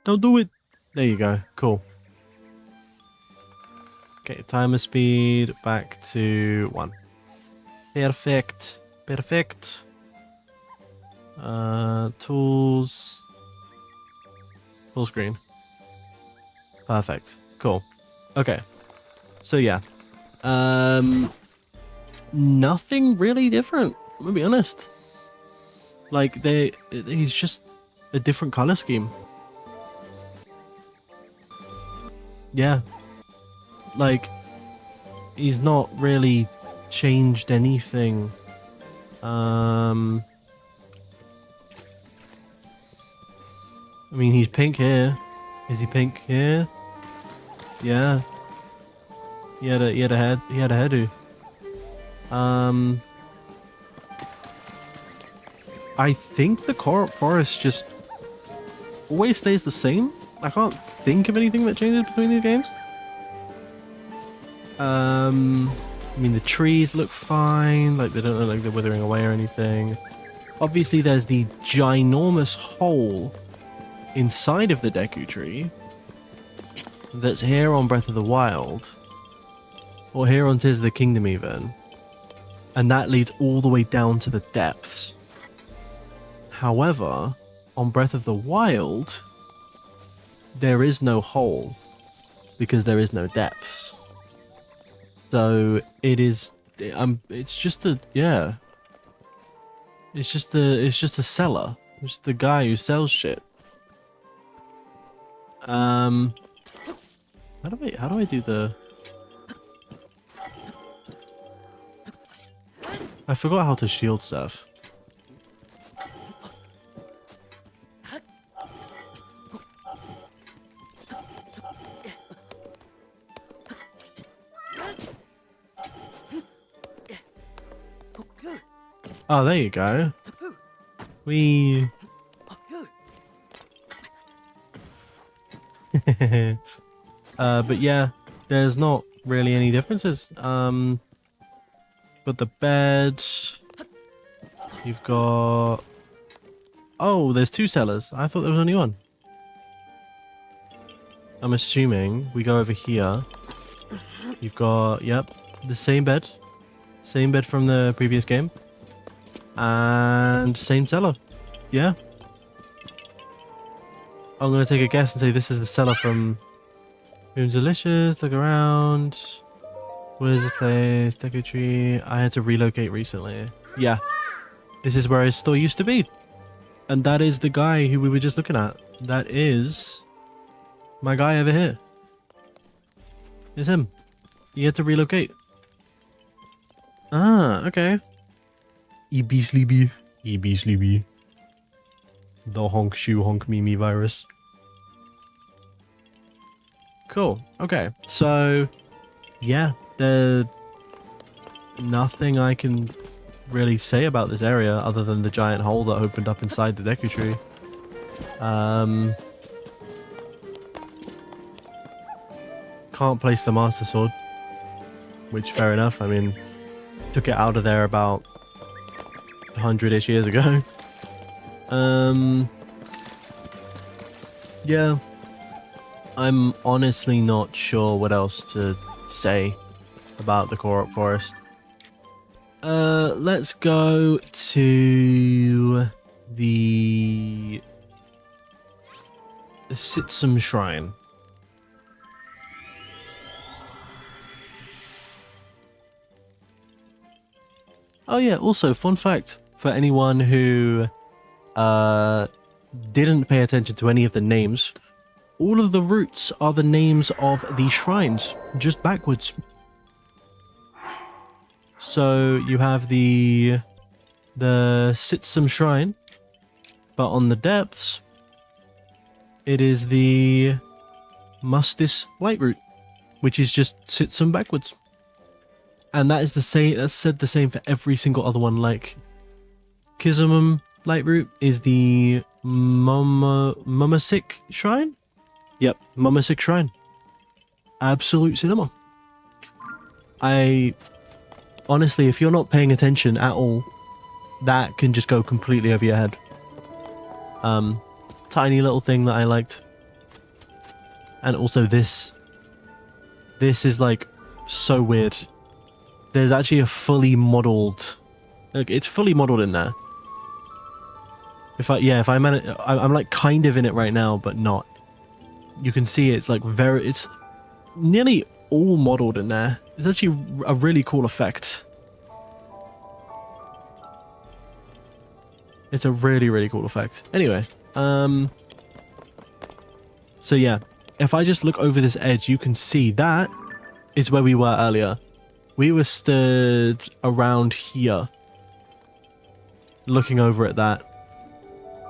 Don't do it. There you go. Cool. Okay, timer speed back to 1. Perfect. Perfect. Tools. Full screen. Perfect. Cool. Okay. So yeah. Nothing really different, I'm gonna be honest. Like he's just a different color scheme. Yeah. Like he's not really changed anything. I mean, he's pink here. Is he pink here? Yeah. He had a hairdo. I think the Korok Forest just always stays the same. I can't think of anything that changes between these games. I mean, the trees look fine. Like, they don't look like they're withering away or anything. Obviously, there's the ginormous hole inside of the Deku Tree that's here on Breath of the Wild. Or here on Tears of the Kingdom, even. And that leads all the way down to the depths. However, on Breath of the Wild, there is no hole because there is no depths. So it is, it's just a, yeah. It's just a seller. It's just the guy who sells shit. How do I do the... I forgot how to shield stuff. Oh, there you go. But yeah, there's not really any differences. But the bed, you've got... Oh, there's 2 sellers. I thought there was only 1. I'm assuming we go over here. You've got, yep, the same bed. Same bed from the previous game. And same seller. Yeah. I'm going to take a guess and say this is the seller from Room Delicious. Look around. What is this place? Deku Tree. I had to relocate recently. Yeah. This is where his store used to be. And that is the guy who we were just looking at. That is my guy over here. It's him. He had to relocate. Ah, okay. EB Sleepy. EB Sleepy. The honk shoe honk mimi virus. Cool. Okay. So, yeah. There's nothing I can really say about this area other than the giant hole that opened up inside the Deku Tree. Can't place the Master Sword. Which, fair enough. I mean, took it out of there about 100-ish years ago. Yeah. I'm honestly not sure what else to say about the Korok Forest. Let's go to the Sitsum Shrine. Oh yeah, also, fun fact for anyone who didn't pay attention to any of the names, all of the routes are the names of the shrines, just backwards. So you have the Sitsum Shrine, but on the depths, it is the Mustis Light Root, which is just Sitsum backwards. And that is the same. That's said the same for every single other one. Like Kizumum Light Root is the Mumasik Shrine. Yep, Mumasik Shrine. Absolute cinema. Honestly, if you're not paying attention at all, that can just go completely over your head. Tiny little thing that I liked. And also this is like so weird. There's actually a fully modeled, like it's fully modeled in there. I'm like kind of in it right now, but not. You can see it's like it's nearly all modeled in there. It's actually a really cool effect. It's a really, really cool effect. Anyway, so yeah, if I just look over this edge, you can see that is where we were earlier. We were stood around here, looking over at that.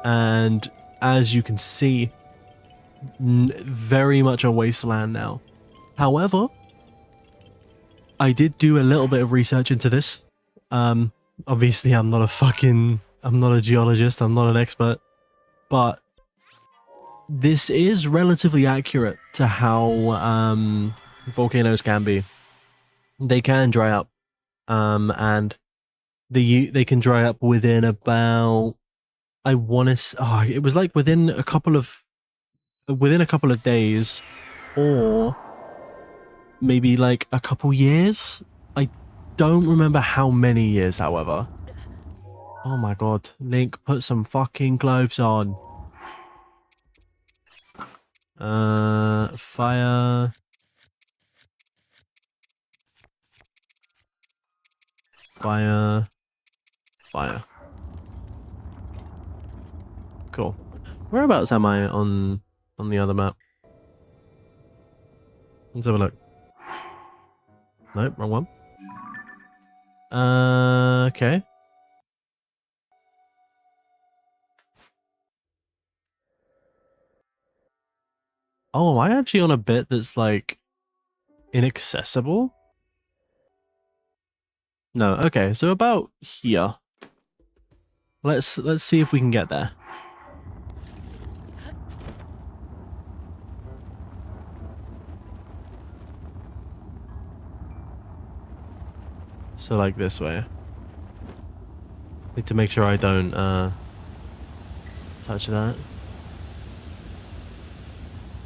And as you can see, very much a wasteland now. However, I did do a little bit of research into this. Obviously, I'm not a geologist, I'm not an expert, but this is relatively accurate to how volcanoes can be. They can dry up, and they can dry up within about, I want to, it was like within a couple of days, or maybe like a couple years. I don't remember how many years, however. Oh my god, Link, put some fucking clothes on. Fire. Fire. Fire. Cool. Whereabouts am I on the other map? Let's have a look. Nope, wrong one. Okay. Oh, am I actually on a bit that's like inaccessible? No, okay, so about here. Let's see if we can get there. So like this way. Need to make sure I don't touch that.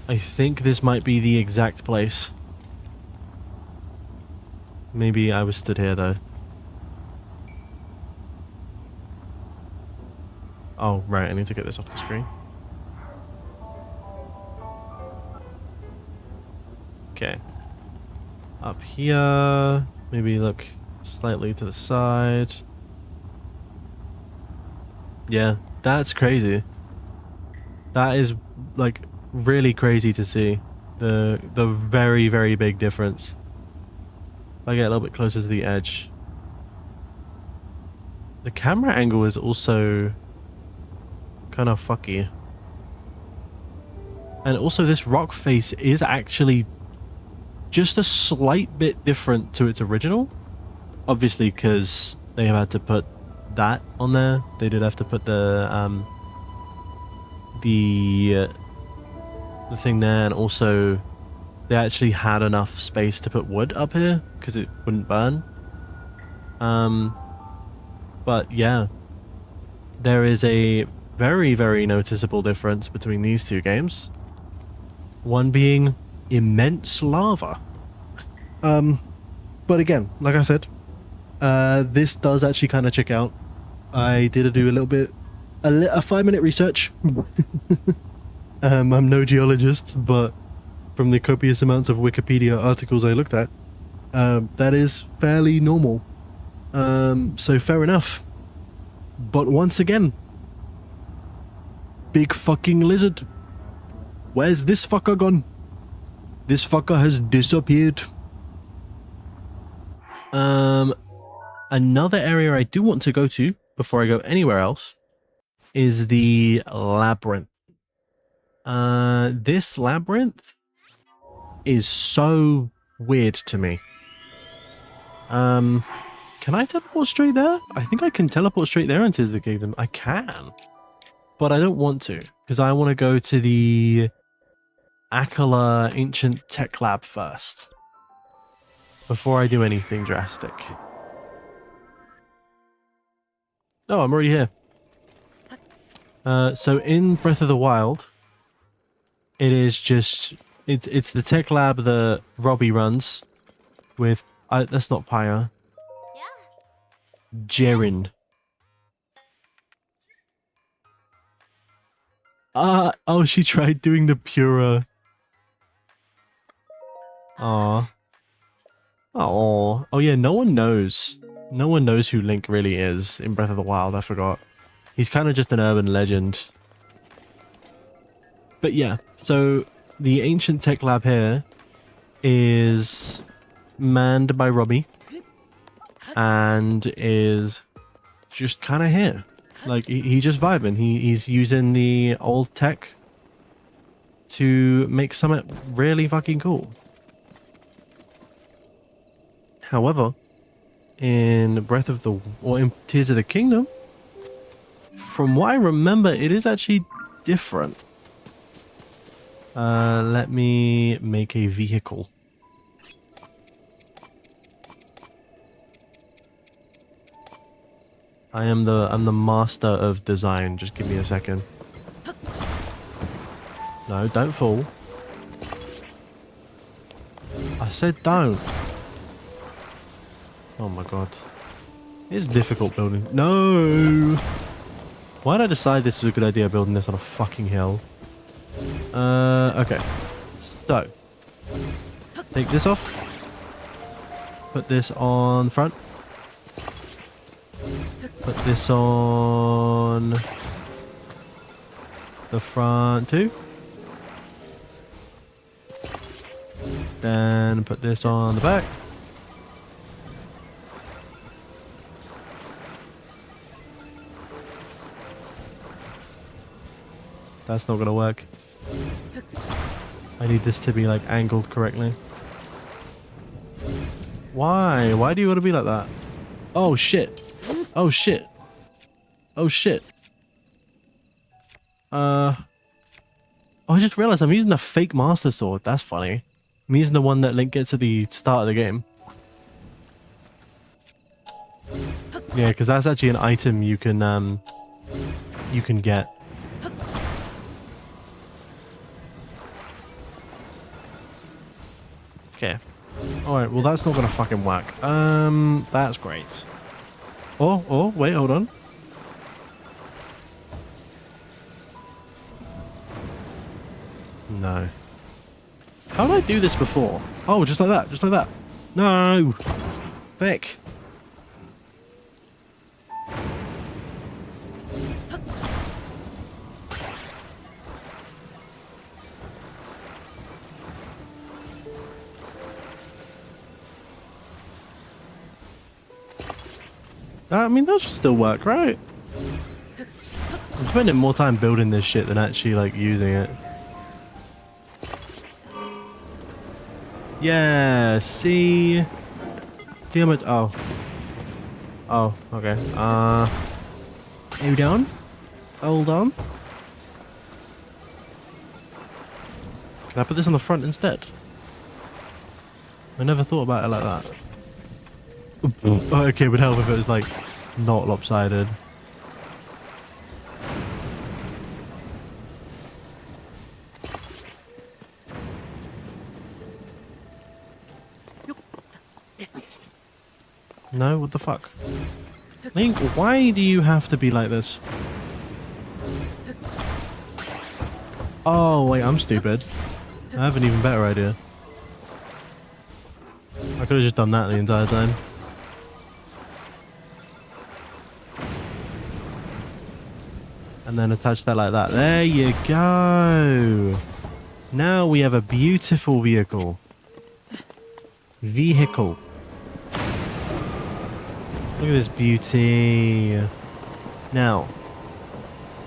I think this might be the exact place. Maybe I was stood here though. Oh, right, I need to get this off the screen. Okay. Up here, maybe look slightly to the side. Yeah, that's crazy. That is like really crazy to see. The very, very big difference. If I get a little bit closer to the edge. The camera angle is also kind of fucky. And also this rock face is actually just a slight bit different to its original. Obviously, because they have had to put that on there. They did have to put the thing there, and also they actually had enough space to put wood up here because it wouldn't burn. But yeah, there is a very, very noticeable difference between these two games. One being immense lava. But again, like I said, this does actually kind of check out. I did do a little bit, a 5-minute research. I'm no geologist, but from the copious amounts of Wikipedia articles I looked at, that is fairly normal. So fair enough. But once again, big fucking lizard. Where's this fucker gone? This fucker has disappeared. Another area I do want to go to before I go anywhere else is the labyrinth. This labyrinth is so weird to me. Can I teleport straight there? I think I can teleport straight there into the kingdom. I can, but I don't want to because I want to go to the Akala Ancient Tech Lab first before I do anything drastic. Oh, I'm already here. So in Breath of the Wild, it is just it's the tech lab that Robbie runs with. That's not Pyre. Jaren. Oh, she tried doing the Pura. Aw. Oh yeah, no one knows. No one knows who Link really is in Breath of the Wild, I forgot. He's kind of just an urban legend. But yeah, so the ancient tech lab here is manned by Robbie and is just kind of here. Like, he just vibing. He's using the old tech to make something really fucking cool. However, in Breath of the... or in Tears of the Kingdom, from what I remember, it is actually different. Let me make a vehicle. I'm the master of design. Just give me a second. No, don't fall. I said don't. Oh my god. It's difficult building. No! Why did I decide this was a good idea building this on a fucking hill? Okay. So. Take this off. Put this on front. Put this on the front too. Then put this on the back. That's not gonna work. I need this to be like angled correctly. Why? Why do you want to be like that? Oh shit. Oh shit. Oh shit. Oh, I just realized I'm using the fake Master Sword. That's funny. I'm using the one that Link gets at the start of the game. Yeah, because that's actually an item you can get. Okay. Alright, well that's not gonna fucking work. That's great. Oh, wait, hold on. No. How did I do this before? Oh, just like that, just like that. No! Vic. I mean, that should still work, right? I'm spending more time building this shit than actually, like, using it. Yeah, see? Damn it. Oh. Oh, okay. Hold on. Hold on. Can I put this on the front instead? I never thought about it like that. Oh, okay, it would help if it was like not lopsided. No, what the fuck? Link, why do you have to be like this? Oh, wait, I'm stupid. I have an even better idea. I could have just done that the entire time. And then attach that like that. There you go. Now we have a beautiful vehicle. Vehicle. Look at this beauty. Now,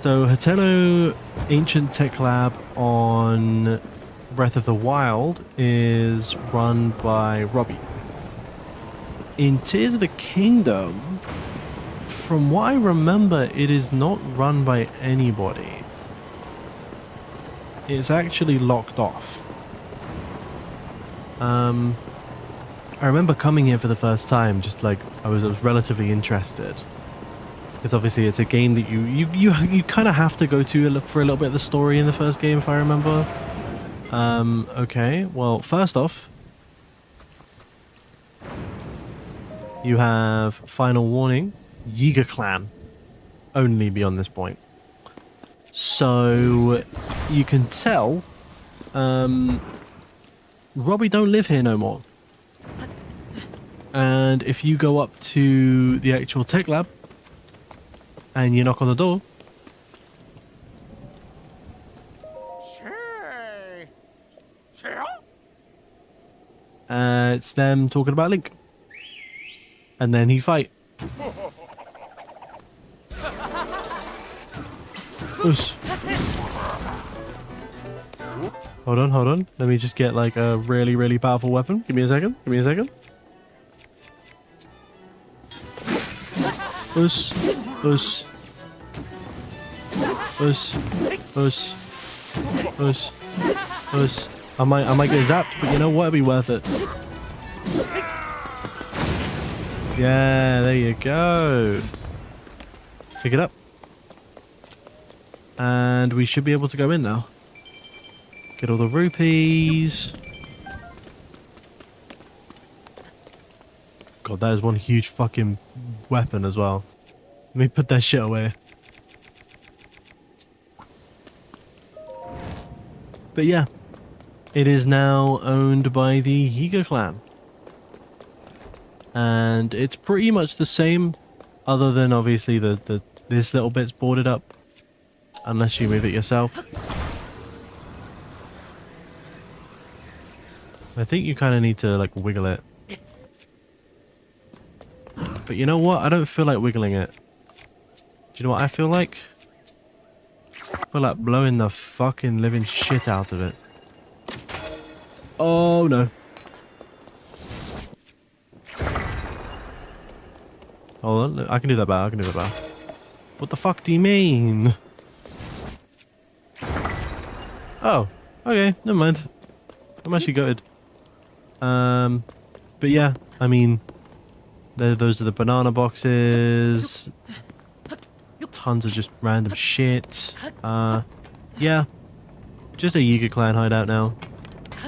so Hateno Ancient Tech Lab on Breath of the Wild is run by Robbie. In Tears of the Kingdom, from what I remember, it is not run by anybody. It's actually locked off. I remember coming here for the first time, just like I was relatively interested, because obviously it's a game that you kind of have to go to for a little bit of the story in the first game, if I remember. Okay, well, first off, you have final warning, Yiga clan only beyond this point. So you can tell, Robbie don't live here no more. And if you go up to the actual tech lab and you knock on the door, it's them talking about Link. And then he fight. Oosh. Hold on. Let me just get like a really, really powerful weapon. Give me a second. Us. I might get zapped, but you know what? It'll be worth it. Yeah, there you go. Pick it up. And we should be able to go in now. Get all the rupees. God, that is one huge fucking weapon as well. Let me put that shit away. But yeah, it is now owned by the Yiga clan. And it's pretty much the same, other than obviously this little bit's boarded up. Unless you move it yourself. I think you kind of need to like wiggle it. But you know what? I don't feel like wiggling it. Do you know what I feel like? I feel like blowing the fucking living shit out of it. Oh no. Hold on, I can do that better, What the fuck do you mean? Oh, okay, never mind. I'm actually gutted. But yeah, I mean, those are the banana boxes. Tons of just random shit. Yeah, just a Yiga clan hideout now.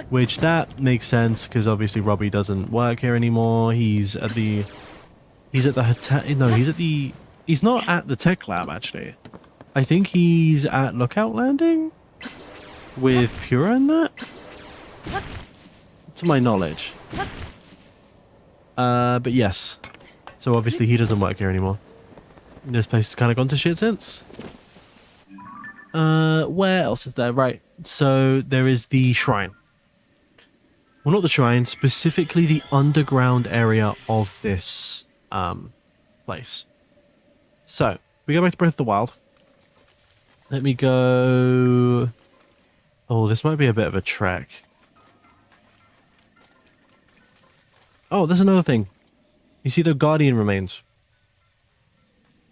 Which that makes sense because obviously Robbie doesn't work here anymore. He's not at the tech lab actually. I think he's at Lookout Landing with Pura and that, to my knowledge. But yes, so obviously he doesn't work here anymore. This place has kind of gone to shit since. Where else is there? Right, so there is the shrine. Well, not the shrine, specifically the underground area of this place. So, we go back to Breath of the Wild. Let me go... Oh, this might be a bit of a trek. Oh, there's another thing. You see the Guardian remains?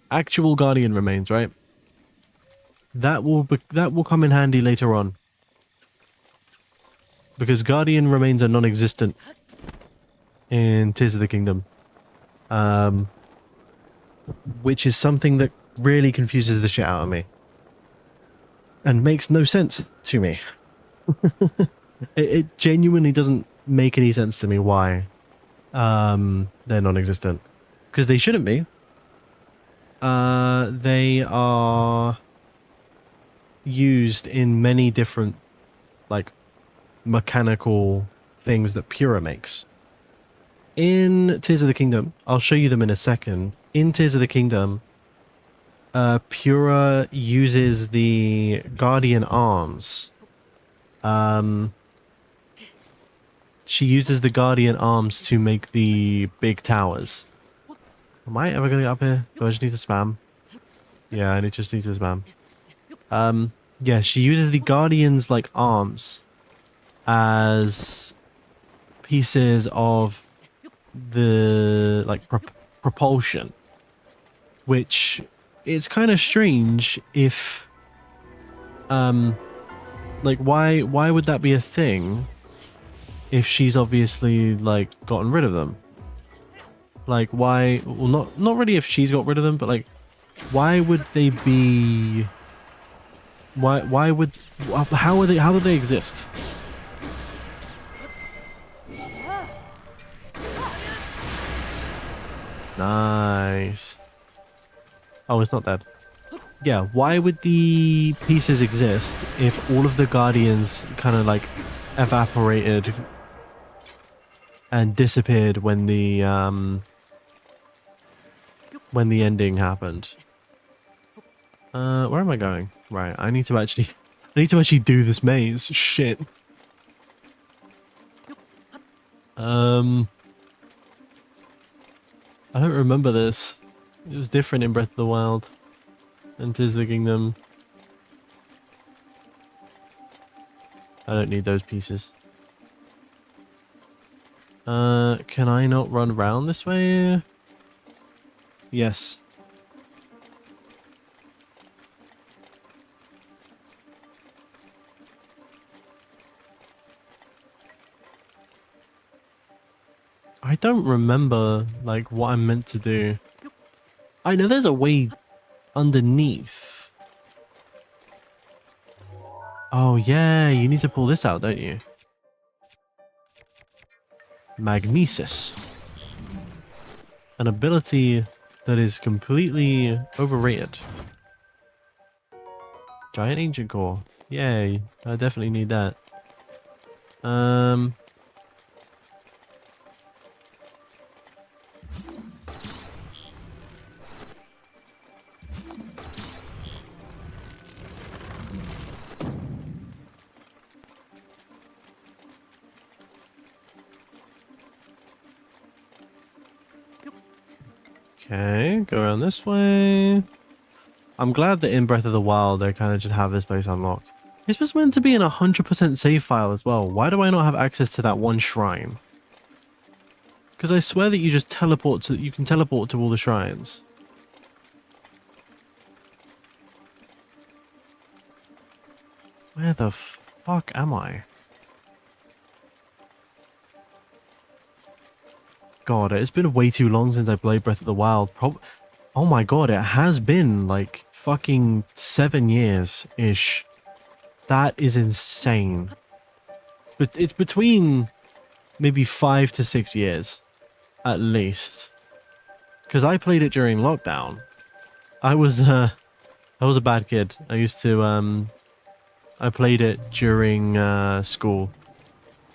Actual Guardian remains, right? That will come in handy later on. Because Guardian remains are non-existent in Tears of the Kingdom. Which is something that really confuses the shit out of me. And makes no sense to me. It genuinely doesn't make any sense to me why they're non-existent. Because they shouldn't be. They are used in many different, like, mechanical things that Pura makes. In Tears of the Kingdom, I'll show you them in a second. In Tears of the Kingdom, Pura uses the Guardian arms. She uses the Guardian arms to make the big towers. Am I ever gonna get up here? Do I just need to spam? Yeah, I just need to spam. Yeah, she uses the Guardian's, like, arms as pieces of the, like, propulsion. Which is kind of strange if, like, why would that be a thing if she's obviously, like, gotten rid of them? Like, why, well, not really if she's got rid of them, but, like, why would they be, why would, how do they exist? Nice. Oh, it's not dead. Yeah, why would the pieces exist if all of the Guardians kind of like evaporated and disappeared when the ending happened? Where am I going? Right, I need to actually do this maze. Shit. I don't remember this. It was different in Breath of the Wild and Tears of the Kingdom. I don't need those pieces. Can I not run around this way? Yes. I don't remember, like, what I'm meant to do. I know there's a way underneath. Oh, yeah, you need to pull this out, don't you? Magnesis. An ability that is completely overrated. Giant Ancient Core. Yay, I definitely need that. Okay, go around this way. I'm glad that in Breath of the Wild they kind of just have this place unlocked. This was meant to be in 100% save file as well. Why do I not have access to that one shrine? Because I swear that you just teleport to, you can teleport to all the shrines. Where the fuck am I? God, it's been way too long since I played Breath of the Wild. Oh my god, it has been like fucking 7 years-ish. That is insane. But it's between maybe 5 to 6 years, at least. Because I played it during lockdown. I was a bad kid. I used to, I played it during school.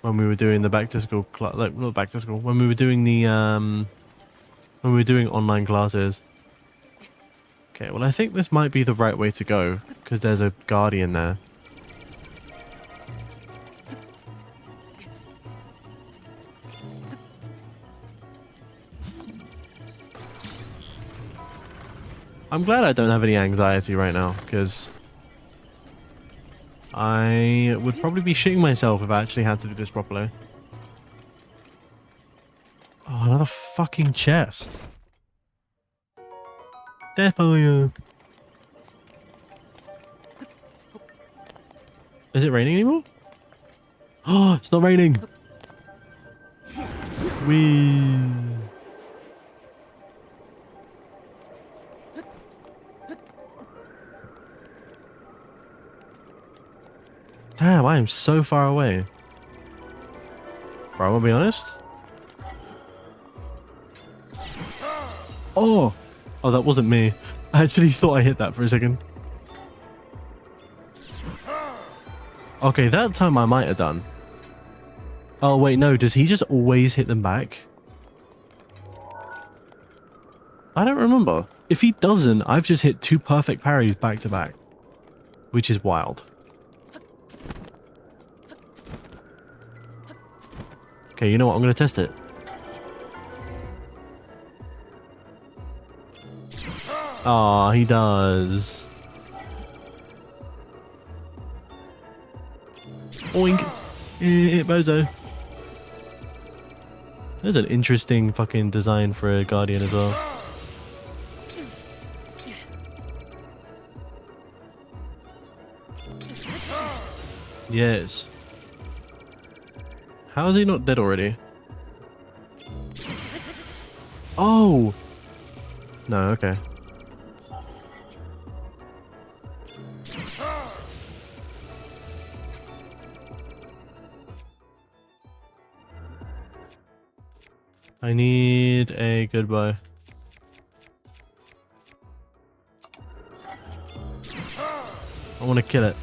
When we were doing the back to school, like not back to school, when we were doing the when we were doing online classes. Okay, well I think this might be the right way to go because there's a guardian there. I'm glad I don't have any anxiety right now because I would probably be shitting myself if I actually had to do this properly. Oh, another fucking chest. Death Fire. Is it raining anymore? Oh, it's not raining. Whee. Damn, I am so far away. Bro, I'm gonna be honest. Oh! Oh, that wasn't me. I actually thought I hit that for a second. Okay, that time I might have done. Oh, wait, no. Does he just always hit them back? I don't remember. If he doesn't, I've just hit 2 perfect parries back to back. Which is wild. Okay, you know what? I'm going to test it. Oh, he does. Oink. Bozo. There's an interesting fucking design for a guardian as well. Yes. How is he not dead already? Oh! No, okay. I need a goodbye. I want to kill it.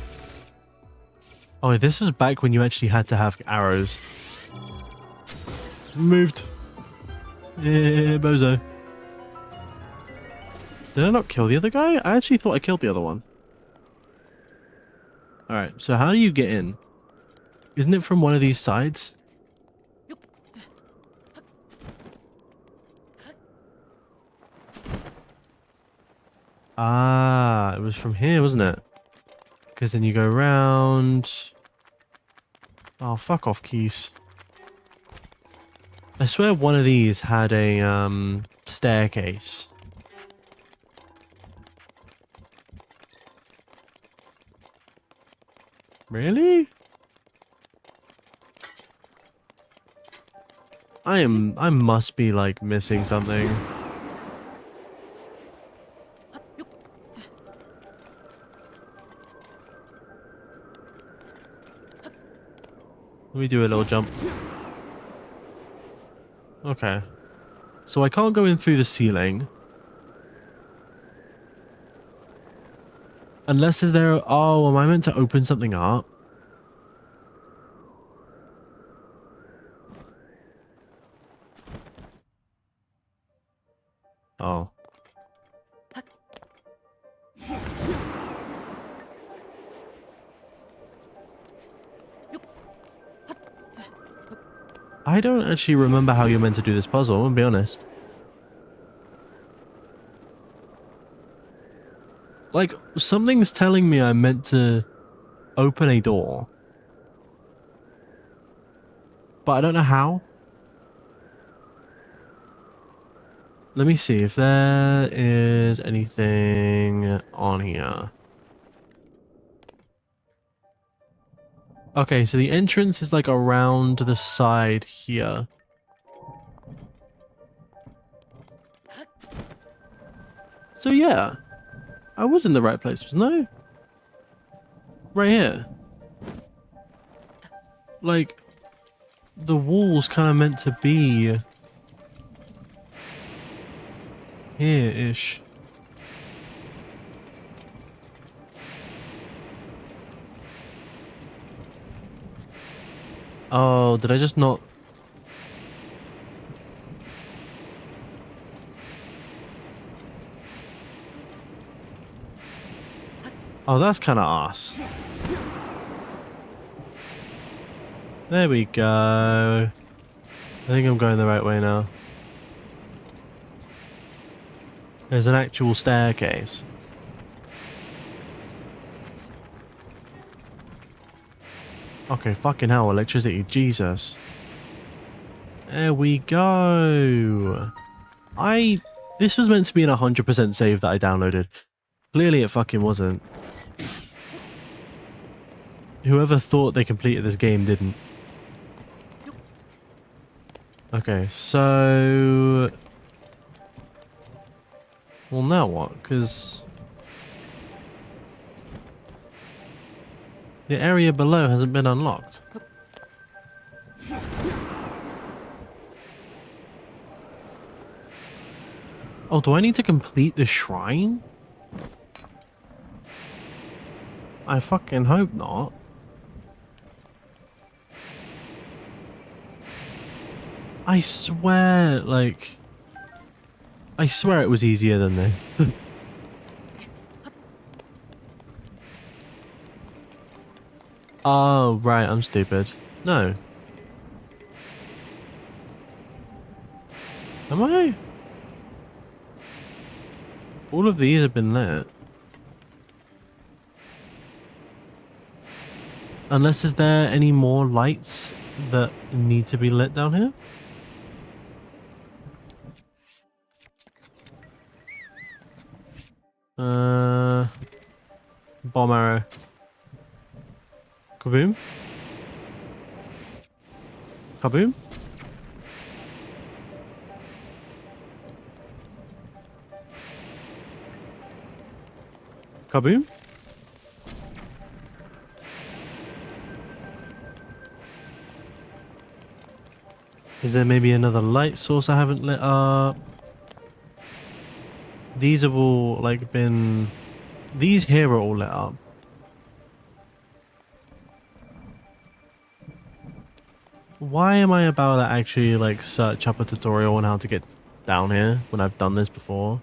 Oh, this was back when you actually had to have arrows. Moved. Yeah, bozo. Did I not kill the other guy? I actually thought I killed the other one. Alright, so how do you get in? Isn't it from one of these sides? Ah, it was from here, wasn't it? Because then you go round. Oh, fuck off, keys. I swear one of these had a staircase. Really? I must be like missing something. Let me do a little jump. Okay. So I can't go in through the ceiling. Unless there... Oh, am I meant to open something up? Oh. I don't actually remember how you're meant to do this puzzle, I'm gonna be honest. Like, something's telling me I'm meant to open a door. But I don't know how. Let me see if there is anything on here. Okay, so the entrance is like around the side here. So yeah, I was in the right place, wasn't I? Right here. Like, the wall's kind of meant to be here-ish. Oh, did I just not... Oh, that's kind of arse. There we go. I think I'm going the right way now. There's an actual staircase. Okay, fucking hell, electricity, Jesus. There we go. This was meant to be an 100% save that I downloaded. Clearly it fucking wasn't. Whoever thought they completed this game didn't. Okay, so... Well, now what? Because... the area below hasn't been unlocked. Oh, do I need to complete the shrine? I fucking hope not. I swear, like... I swear it was easier than this. Oh, right, I'm stupid. No. Am I? All of these have been lit. Unless is there any more lights that need to be lit down here? Bomb arrow. Kaboom. Kaboom. Kaboom. Is there maybe another light source I haven't lit up? These have all like been... These here are all lit up. Why am I about to actually like search up a tutorial on how to get down here when I've done this before?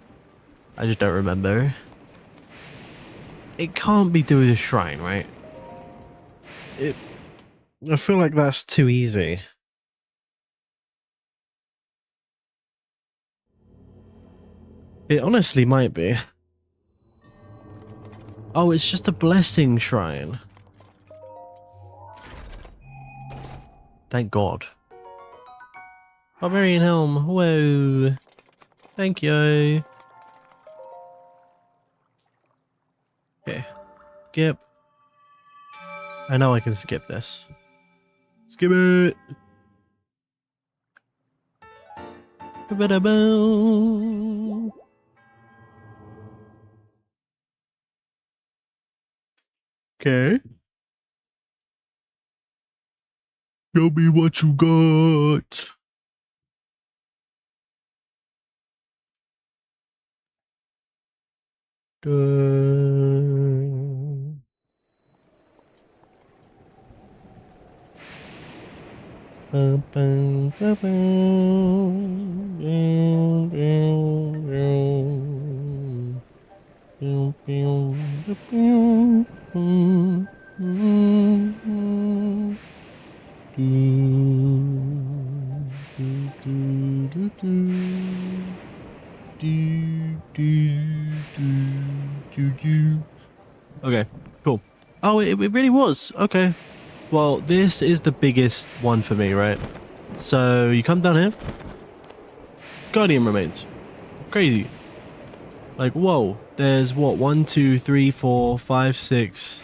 I just don't remember. It can't be through the shrine, right? I feel like that's too easy. It honestly might be. Oh, it's just a blessing shrine. Thank God. Barbarian helm. Whoa. Thank you. Okay. Skip. I know I can skip this. Skip it. Ba-da-boom. Okay. Show me what you got. Okay, cool. Oh, it really was. Okay. Well, this is the biggest one for me, right? So you come down here. Guardian remains. Crazy. Like, whoa. There's what? 1, 2, 3, 4, 5, 6,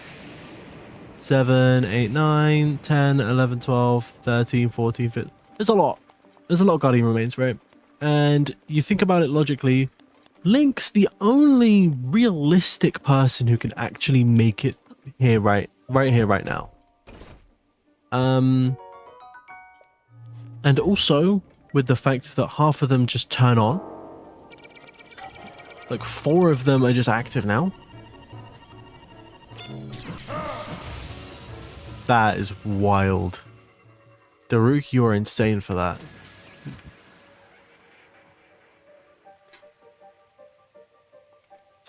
7, 8, 9, 10, 11, 12, 13, 14, 15. There's a lot. There's a lot of Guardian remains, right? And you think about it logically, Link's the only realistic person who can actually make it here, right here, right now. And also with the fact that half of them just turn on, like 4 of them are just active now. That is wild. Daruk, you are insane for that.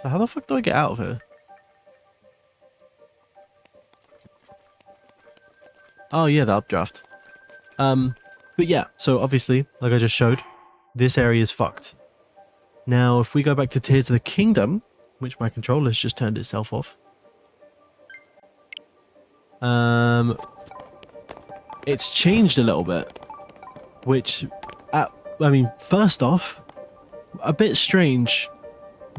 So how the fuck do I get out of here? Oh yeah, the updraft. But yeah, so obviously, like I just showed, this area is fucked. Now, if we go back to Tears of the Kingdom, which my controller's just turned itself off. It's changed a little bit, which, I mean, first off, a bit strange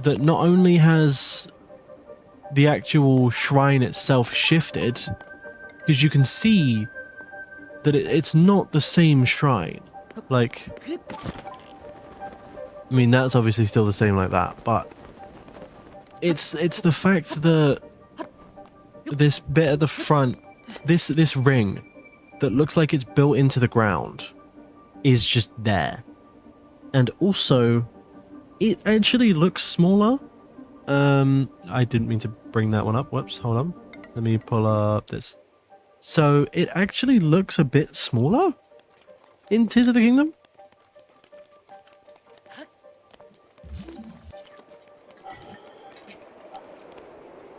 that not only has the actual shrine itself shifted, because you can see that it's not the same shrine. Like, I mean, that's obviously still the same like that, but it's the fact that this bit at the front, this ring that looks like it's built into the ground is just there. And also, it actually looks smaller. I didn't mean to bring that one up. Whoops, hold on. Let me pull up this. So it actually looks a bit smaller in Tears of the Kingdom.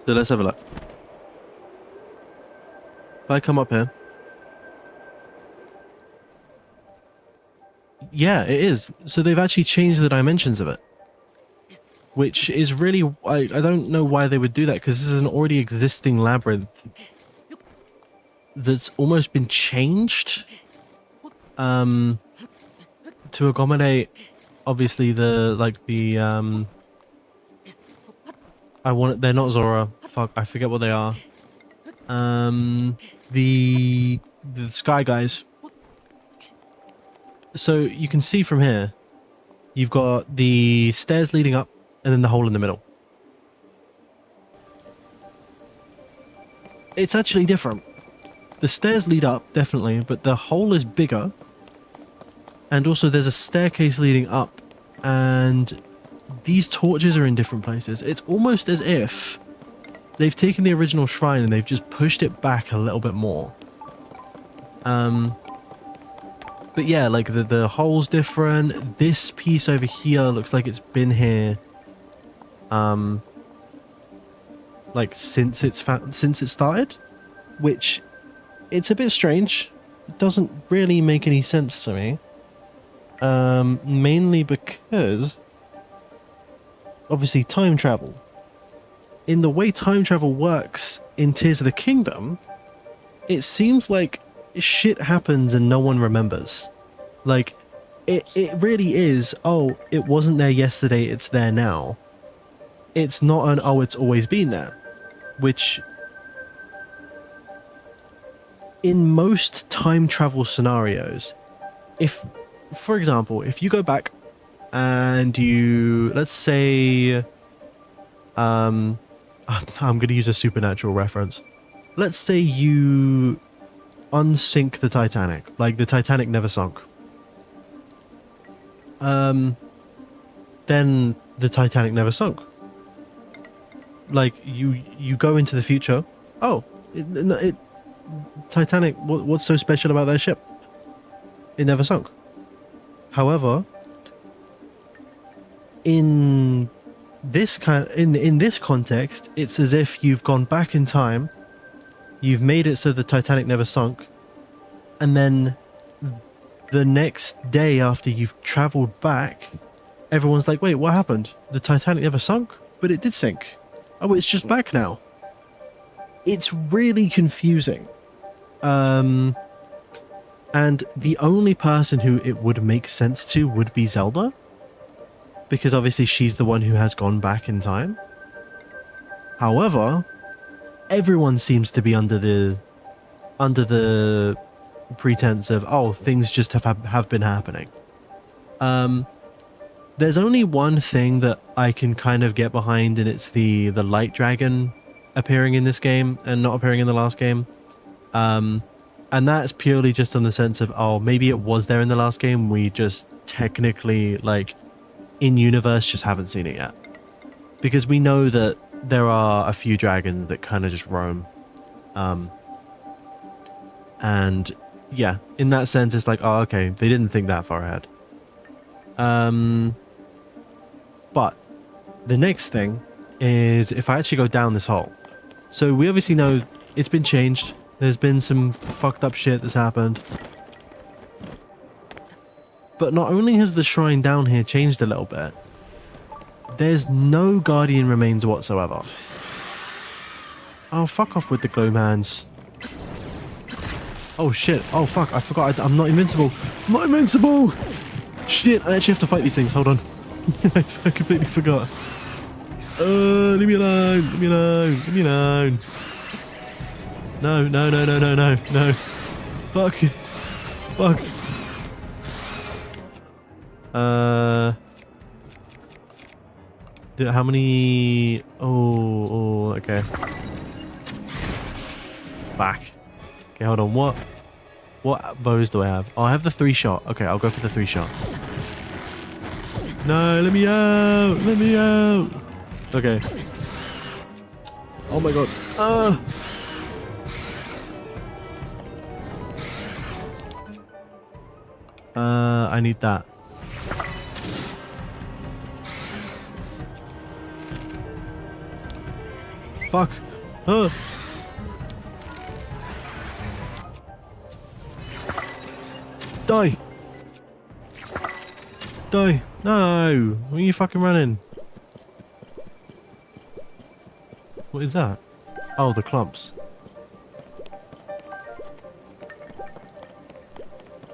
So let's have a look. If I come up here. Yeah, it is. So they've actually changed the dimensions of it. which is really, I don't know why they would do that, because this is an already existing labyrinth that's almost been changed to accommodate, obviously, they're not Zora, fuck, I forget what they are. The sky guys. So you can see from here, you've got the stairs leading up and then the hole in the middle. It's actually different. The stairs lead up, definitely, but the hole is bigger. And also there's a staircase leading up, and these torches are in different places. It's almost as if they've taken the original shrine and they've just pushed it back a little bit more. But yeah, like the hole's different. This piece over here looks like it's been here, like since it started, which it's a bit strange. It doesn't really make any sense to me. Mainly because obviously time travel. In the way time travel works in Tears of the Kingdom, it seems like shit happens and no one remembers. Like, it really is, oh, it wasn't there yesterday, it's there now. It's not an, oh, it's always been there. Which, in most time travel scenarios, if, for example, if you go back and you, let's say, I'm going to use a supernatural reference. Let's say you unsink the Titanic, like the Titanic never sunk. Then the Titanic never sunk. Like you go into the future. Oh, Titanic. What's so special about that ship? It never sunk. However, in this in this context, it's as if you've gone back in time. You've made it so the Titanic never sunk, and then the next day after you've traveled back, everyone's like, wait, what happened? The Titanic never sunk? But it did sink. Oh, it's just back now. It's really confusing. And the only person who it would make sense to would be Zelda, because obviously she's the one who has gone back in time. However, everyone seems to be under the pretense of, oh, things just have been happening. There's only one thing that I can kind of get behind, and it's the light dragon appearing in this game and not appearing in the last game. And that's purely just on the sense of, oh, maybe it was there in the last game, we just technically, like, in universe, just haven't seen it yet. Because we know that there are a few dragons that kind of just roam. And yeah, in that sense, it's like, oh, okay, they didn't think that far ahead. But the next thing is if I actually go down this hole. So we obviously know it's been changed. There's been some fucked up shit that's happened. But not only has the shrine down here changed a little bit, there's no guardian remains whatsoever. Oh, fuck off with the gloom hands. Oh shit, oh fuck, I forgot, I'm not invincible. I'm not invincible! Shit, I actually have to fight these things, hold on. I completely forgot. Leave me alone, leave me alone, leave me alone. No, no, no, no, no, no, no. Fuck. Fuck. How many... Oh, okay. Back. Okay, hold on. What bows do I have? Oh, I have the 3-shot. Okay, I'll go for the 3-shot. No, let me out! Let me out! Okay. Oh my god. I need that. Fuck. Die. Die. No. Where are you fucking running? What is that? Oh, the clumps.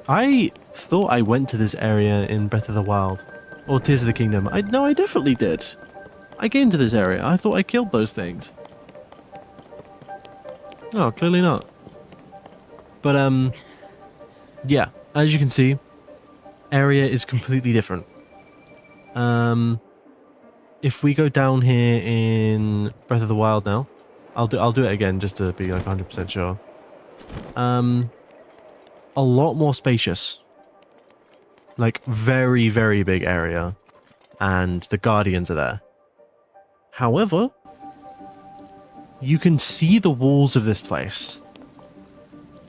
I thought I went to this area in Breath of the Wild. Or Tears of the Kingdom. No, I definitely did. I came to this area. I thought I killed those things. Oh, clearly not. But, yeah. As you can see, area is completely different. If we go down here in Breath of the Wild now, I'll do it again just to be like 100% sure. A lot more spacious. Like very, very big area. And the Guardians are there. However, you can see the walls of this place.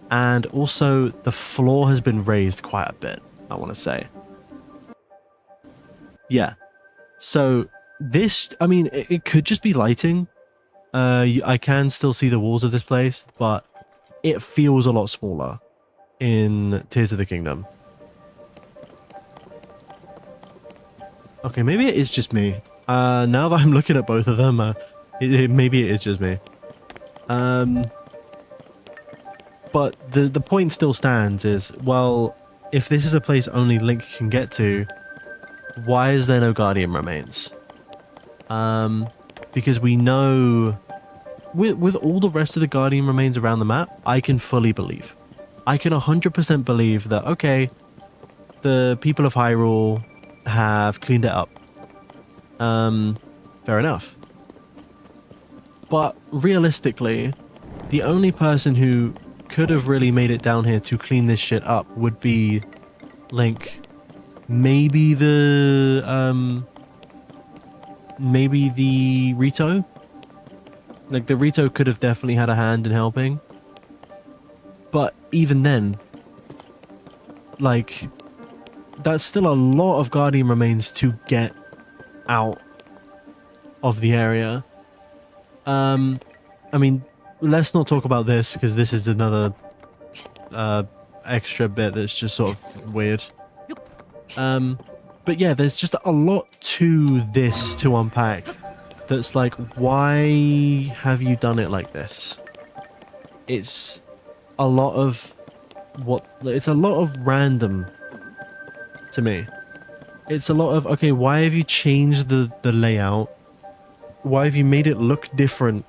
And also the floor has been raised quite a bit, I want to say. Yeah. So this, I mean, it could just be lighting. I can still see the walls of this place, but it feels a lot smaller in Tears of the Kingdom. Okay, maybe it is just me. Now that I'm looking at both of them, maybe it is just me. But the point still stands is, well, if this is a place only Link can get to, why is there no Guardian remains? Because we know with all the rest of the Guardian remains around the map, I can fully believe. I can 100% believe that, okay, the people of Hyrule have cleaned it up. Fair enough. But realistically, the only person who could have really made it down here to clean this shit up would be Link. Maybe the Rito. Like the Rito could have definitely had a hand in helping. But even then, like, that's still a lot of Guardian remains to get out of the area. I mean, let's not talk about this because this is another extra bit that's just sort of weird. But yeah, there's just a lot to this to unpack. That's like, why have you done it like this? It's a lot of it's a lot of random to me. It's a lot of, okay, why have you changed the layout? Why have you made it look different?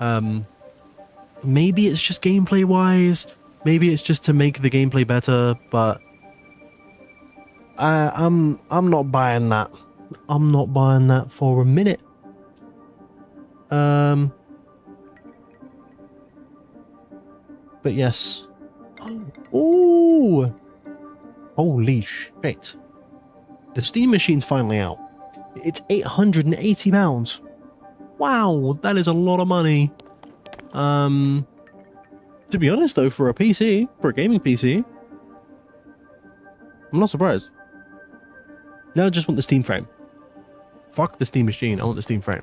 Maybe it's just gameplay wise. Maybe it's just to make the gameplay better, but I'm not buying that. I'm not buying that for a minute. But yes. Ooh. Holy shit. The Steam machine's finally out. It's £880. Wow, that is a lot of money. To be honest though, for a PC, for a gaming PC, I'm not surprised. Now I just want the Steam frame. Fuck the Steam machine, I want the Steam frame.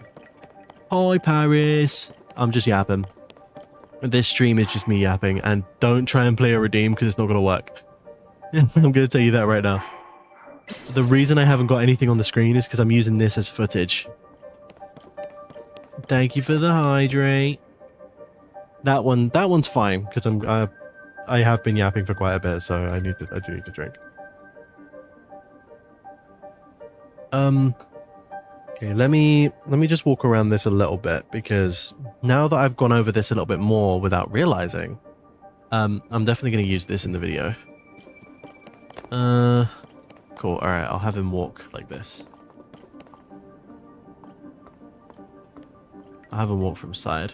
Hi Paris. I'm just yapping. This stream is just me yapping, and don't try and play a redeem because it's not gonna work. I'm gonna tell you that right now. The reason I haven't got anything on the screen is because I'm using this as footage. Thank you for the hydrate. That one's fine because I have been yapping for quite a bit, so I do need to drink. Okay, let me just walk around this a little bit, because now that I've gone over this a little bit more without realizing, I'm definitely going to use this in the video. Cool. All right, I'll have him walk like this. I'll have him walk from side.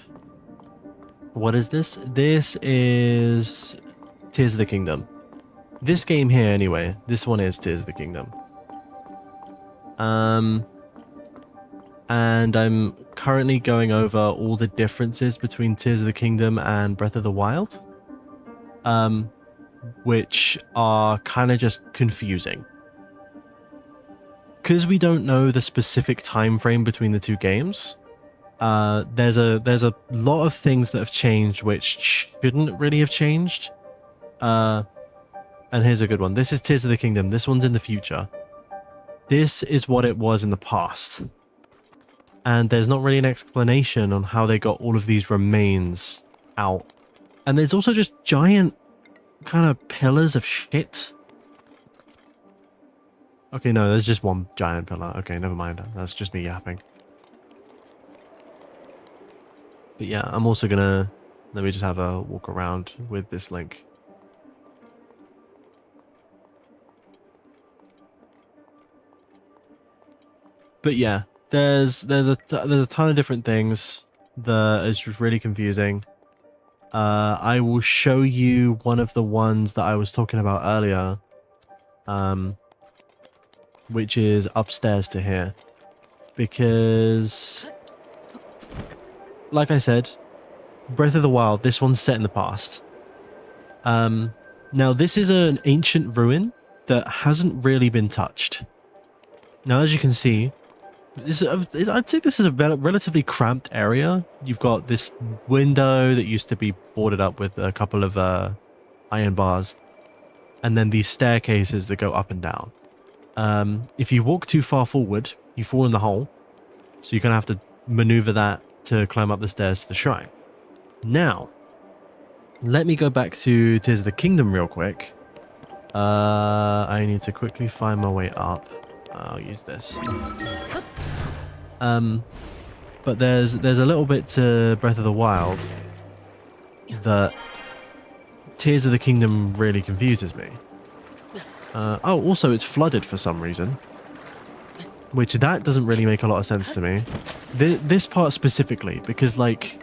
What is this? This is Tears of the Kingdom. This game here, anyway. This one is Tears of the Kingdom. And I'm currently going over all the differences between Tears of the Kingdom and Breath of the Wild, which are kind of just confusing. Because we don't know the specific time frame between the two games, there's a lot of things that have changed which shouldn't really have changed. And here's a good one. This is Tears of the Kingdom. This one's in the future. This is what it was in the past. And there's not really an explanation on how they got all of these remains out. And there's also just giant kind of pillars of shit. Okay, no, there's just one giant pillar. Okay, never mind. That's just me yapping. But yeah, I'm also gonna... Let me just have a walk around with this link. But yeah, there's a ton of different things that is just really confusing. I will show you one of the ones that I was talking about earlier, which is upstairs to here, because, like I said, Breath of the Wild, this one's set in the past. Now this is an ancient ruin that hasn't really been touched. Now, as you can see, I'd say this is a relatively cramped area. You've got this window that used to be boarded up with a couple of iron bars, and then these staircases that go up and down. If you walk too far forward, you fall in the hole, so you're going to have to maneuver that to climb up the stairs to the shrine. Now, let me go back to Tears of the Kingdom real quick. I need to quickly find my way up. I'll use this. But there's a little bit to Breath of the Wild that Tears of the Kingdom really confuses me. Oh, also it's flooded for some reason, which that doesn't really make a lot of sense to me. This part specifically, because like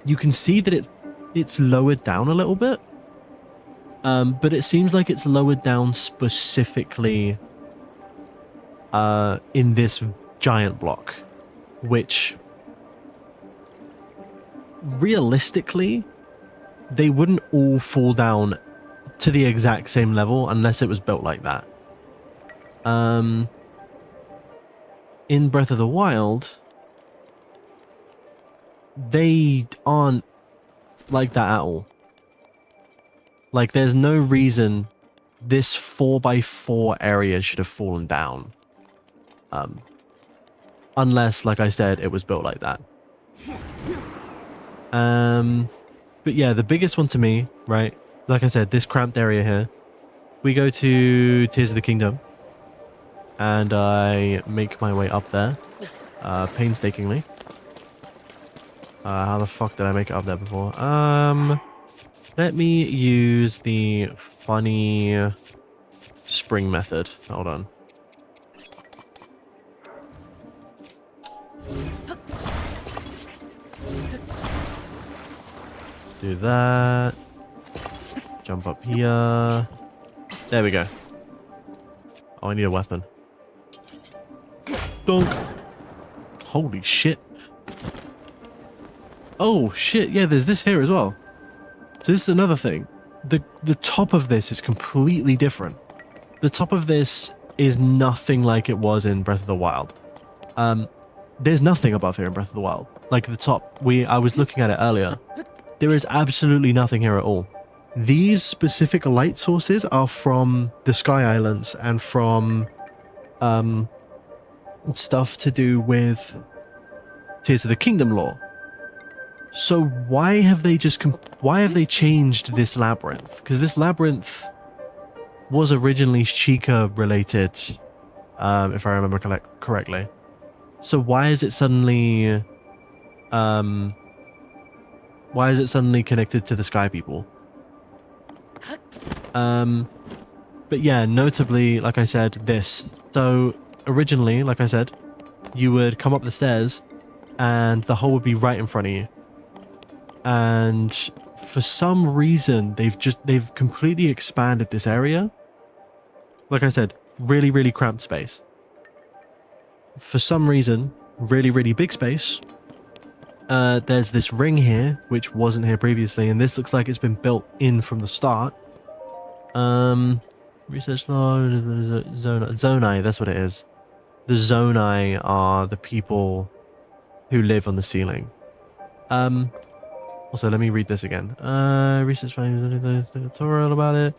you can see that it's lowered down a little bit, but it seems like it's lowered down specifically in this giant block, which realistically they wouldn't all fall down to the exact same level unless it was built like that. In Breath of the Wild, they aren't like that at all. Like, there's no reason this 4x4 area should have fallen down. Unless, like I said, it was built like that. But yeah, the biggest one to me, right? Like I said, this cramped area here. We go to Tears of the Kingdom, and I make my way up there, painstakingly. How the fuck did I make it up there before? Let me use the funny spring method. Hold on. Do that. Jump up here. There we go. Oh, I need a weapon. Donk. Holy shit. Oh shit, yeah, there's this here as well. So this is another thing. The top of this is completely different. The top of this is nothing like it was in Breath of the Wild. There's nothing above here in Breath of the Wild. Like the top, I was looking at it earlier. There is absolutely nothing here at all. These specific light sources are from the Sky Islands and from stuff to do with Tears of the Kingdom lore. So why have they changed this labyrinth? Because this labyrinth was originally Sheikah related, if I remember correctly. So why is it suddenly connected to the Sky People? But yeah, notably, like I said, this. So originally, like I said, you would come up the stairs and the hole would be right in front of you. And for some reason, they've completely expanded this area. Like I said, really, really cramped space. For some reason, really, really big space. There's this ring here, which wasn't here previously, and this looks like it's been built in from the start. Research log, Zonai, that's what it is. The Zonai are the people who live on the ceiling. Also, let me read this again. Research findings, the tutorial about it.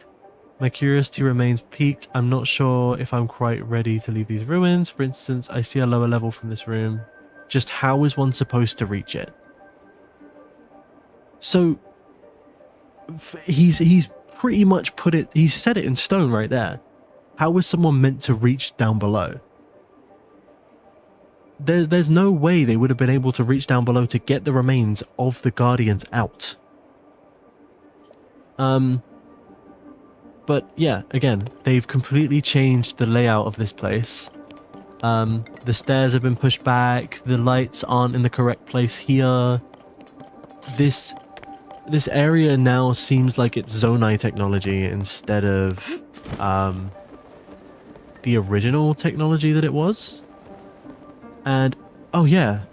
My curiosity remains piqued. I'm not sure if I'm quite ready to leave these ruins. For instance, I see a lower level from this room. Just how is one supposed to reach it? So he's pretty much put it, he's set it in stone right there. How was someone meant to reach down below? There's no way they would have been able to reach down below to get the remains of the Guardians out. But yeah, again, they've completely changed the layout of this place. The stairs have been pushed back, the lights aren't in the correct place here. This area now seems like it's Zonai technology instead of the original technology that it was. And oh yeah,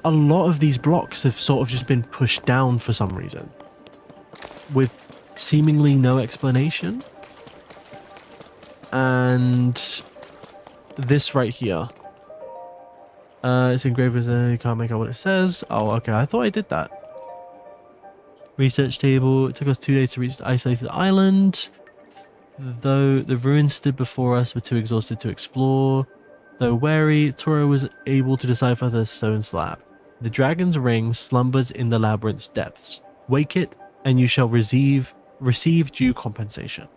a lot of these blocks have sort of just been pushed down for some reason, with seemingly no explanation. And this right here, it's engraved as you can't make out what it says. Oh, okay, I thought I did that. Research table. It took us 2 days to reach the isolated island. Though the ruins stood before us, we're too exhausted to explore. Though wary, Toro was able to decipher the stone slab. The dragon's ring slumbers in the labyrinth's depths. Wake it, and you shall receive due compensation.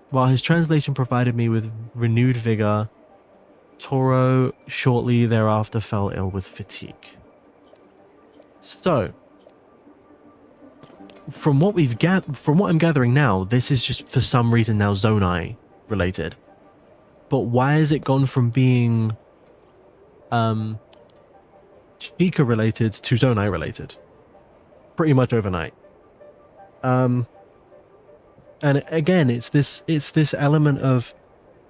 While his translation provided me with renewed vigor, Toro shortly thereafter fell ill with fatigue. So, from what I'm gathering now, this is just for some reason now Zonai related. But why has it gone from being Chica related to Zonai related? Pretty much overnight. And again, it's this element of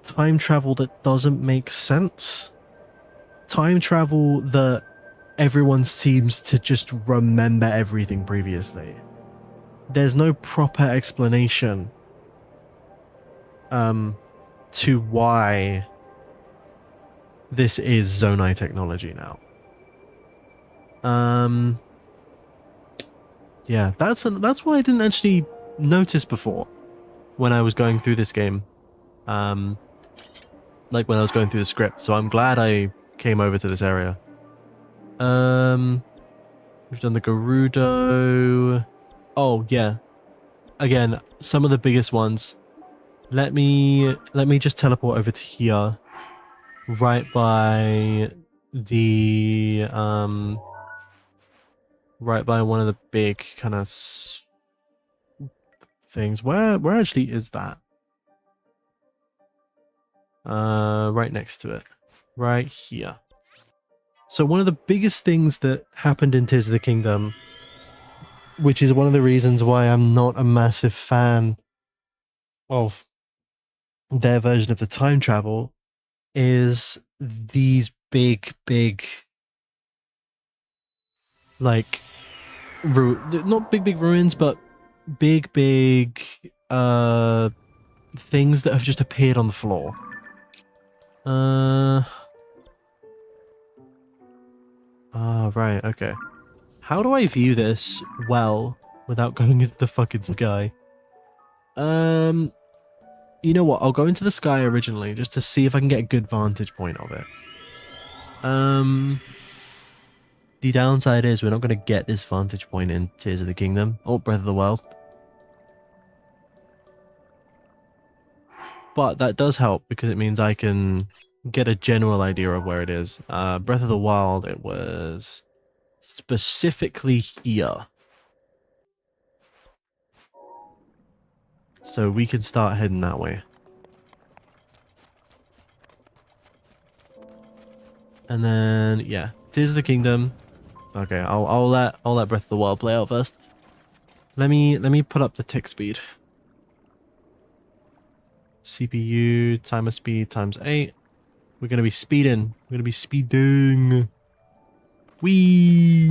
time travel that doesn't make sense. Time travel that everyone seems to just remember everything previously. There's no proper explanation to why this is Zonai technology now. Yeah, that's what I didn't actually notice before when I was going through this game. Like when I was going through the script. So I'm glad I came over to this area. We've done the Gerudo. Oh yeah. Again, some of the biggest ones. Let me just teleport over to here. Right by the right by one of the big kind of things. Where actually is that? Right next to it. Right here. So one of the biggest things that happened in Tears of the Kingdom, which is one of the reasons why I'm not a massive fan of their version of the time travel, is these big like not big ruins, but big things that have just appeared on the floor. Right, okay. How do I view this well without going into the fucking sky? You know what? I'll go into the sky originally just to see if I can get a good vantage point of it. The downside is we're not going to get this vantage point in Tears of the Kingdom or Breath of the Wild. But that does help because it means I can get a general idea of where it is. Breath of the Wild, it was specifically here. So we can start heading that way. And then, yeah, Tears of the Kingdom. Okay, I'll let Breath of the Wild play out first. Let me put up the tick speed. CPU timer speed times 8. We're gonna be speeding. We're gonna be speeding. Wee.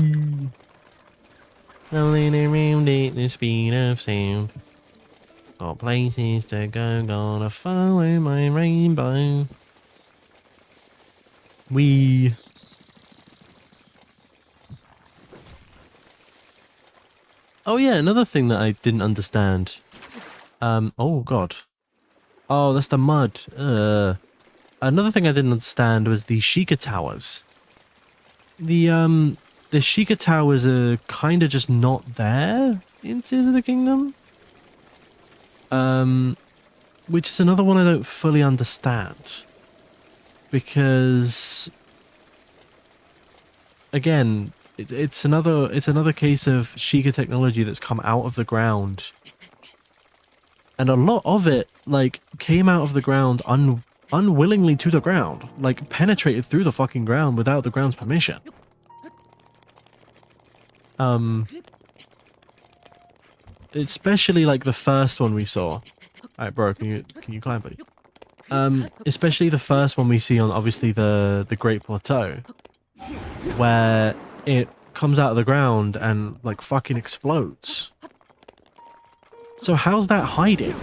Rolling around at the speed of sound. Got places to go. Gonna follow my rainbow. Wee. Oh yeah, another thing that I didn't understand. Oh god. Oh, that's the mud. Another thing I didn't understand was the Sheikah Towers. the Sheikah Towers are kind of just not there in Tears of the Kingdom. Which is another one I don't fully understand. Because again, it's another case of Sheikah technology that's come out of the ground. And a lot of it, like, came out of the ground unwillingly to the ground. Like, penetrated through the fucking ground without the ground's permission. Especially, like, the first one we saw. Alright, bro, can you climb, buddy? Especially the first one we see on, obviously, the Great Plateau. Where it comes out of the ground and, like, fucking explodes. So how's that hiding?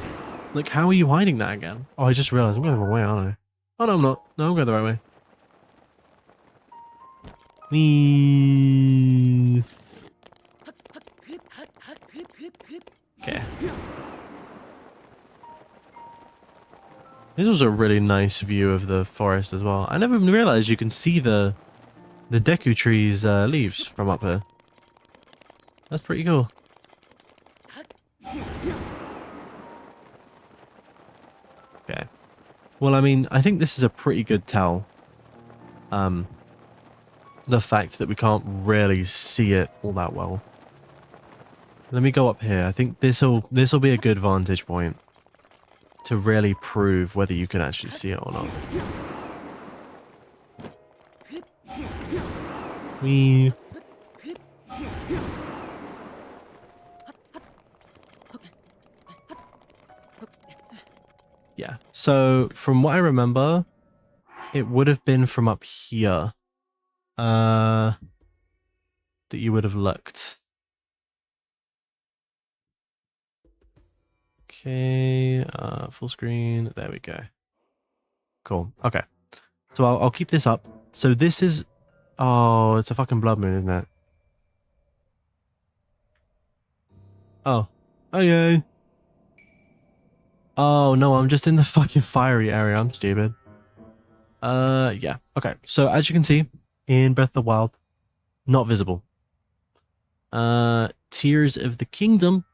Like, how are you hiding that again? Oh, I just realized I'm going the wrong way, aren't I? Oh, no, I'm not. No, I'm going the right way. Whee. Okay. This was a really nice view of the forest as well. I never even realized you can see the Deku tree's leaves from up here. That's pretty cool. Okay. Well, I mean, I think this is a pretty good tell. The fact that we can't really see it all that well. Let me go up here. I think this'll be a good vantage point to really prove whether you can actually see it or not. We. Yeah. So from what I remember, it would have been from up here. That you would have looked. Okay, full screen. There we go. Cool. Okay. So I'll keep this up. So this is... Oh, it's a fucking blood moon, isn't it? Oh. Okay. Oh, no, I'm just in the fucking fiery area. I'm stupid. Yeah. Okay. So as you can see, in Breath of the Wild, not visible. Tears of the Kingdom.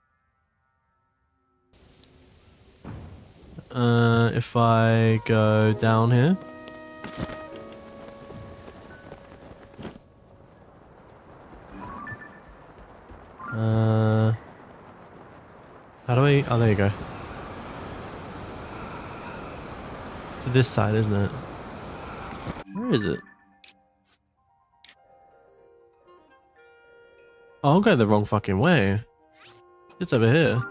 If I go down here. How do I... Oh, there you go. To this side, isn't it? Where is it? Oh, I'm going the wrong fucking way. It's over here.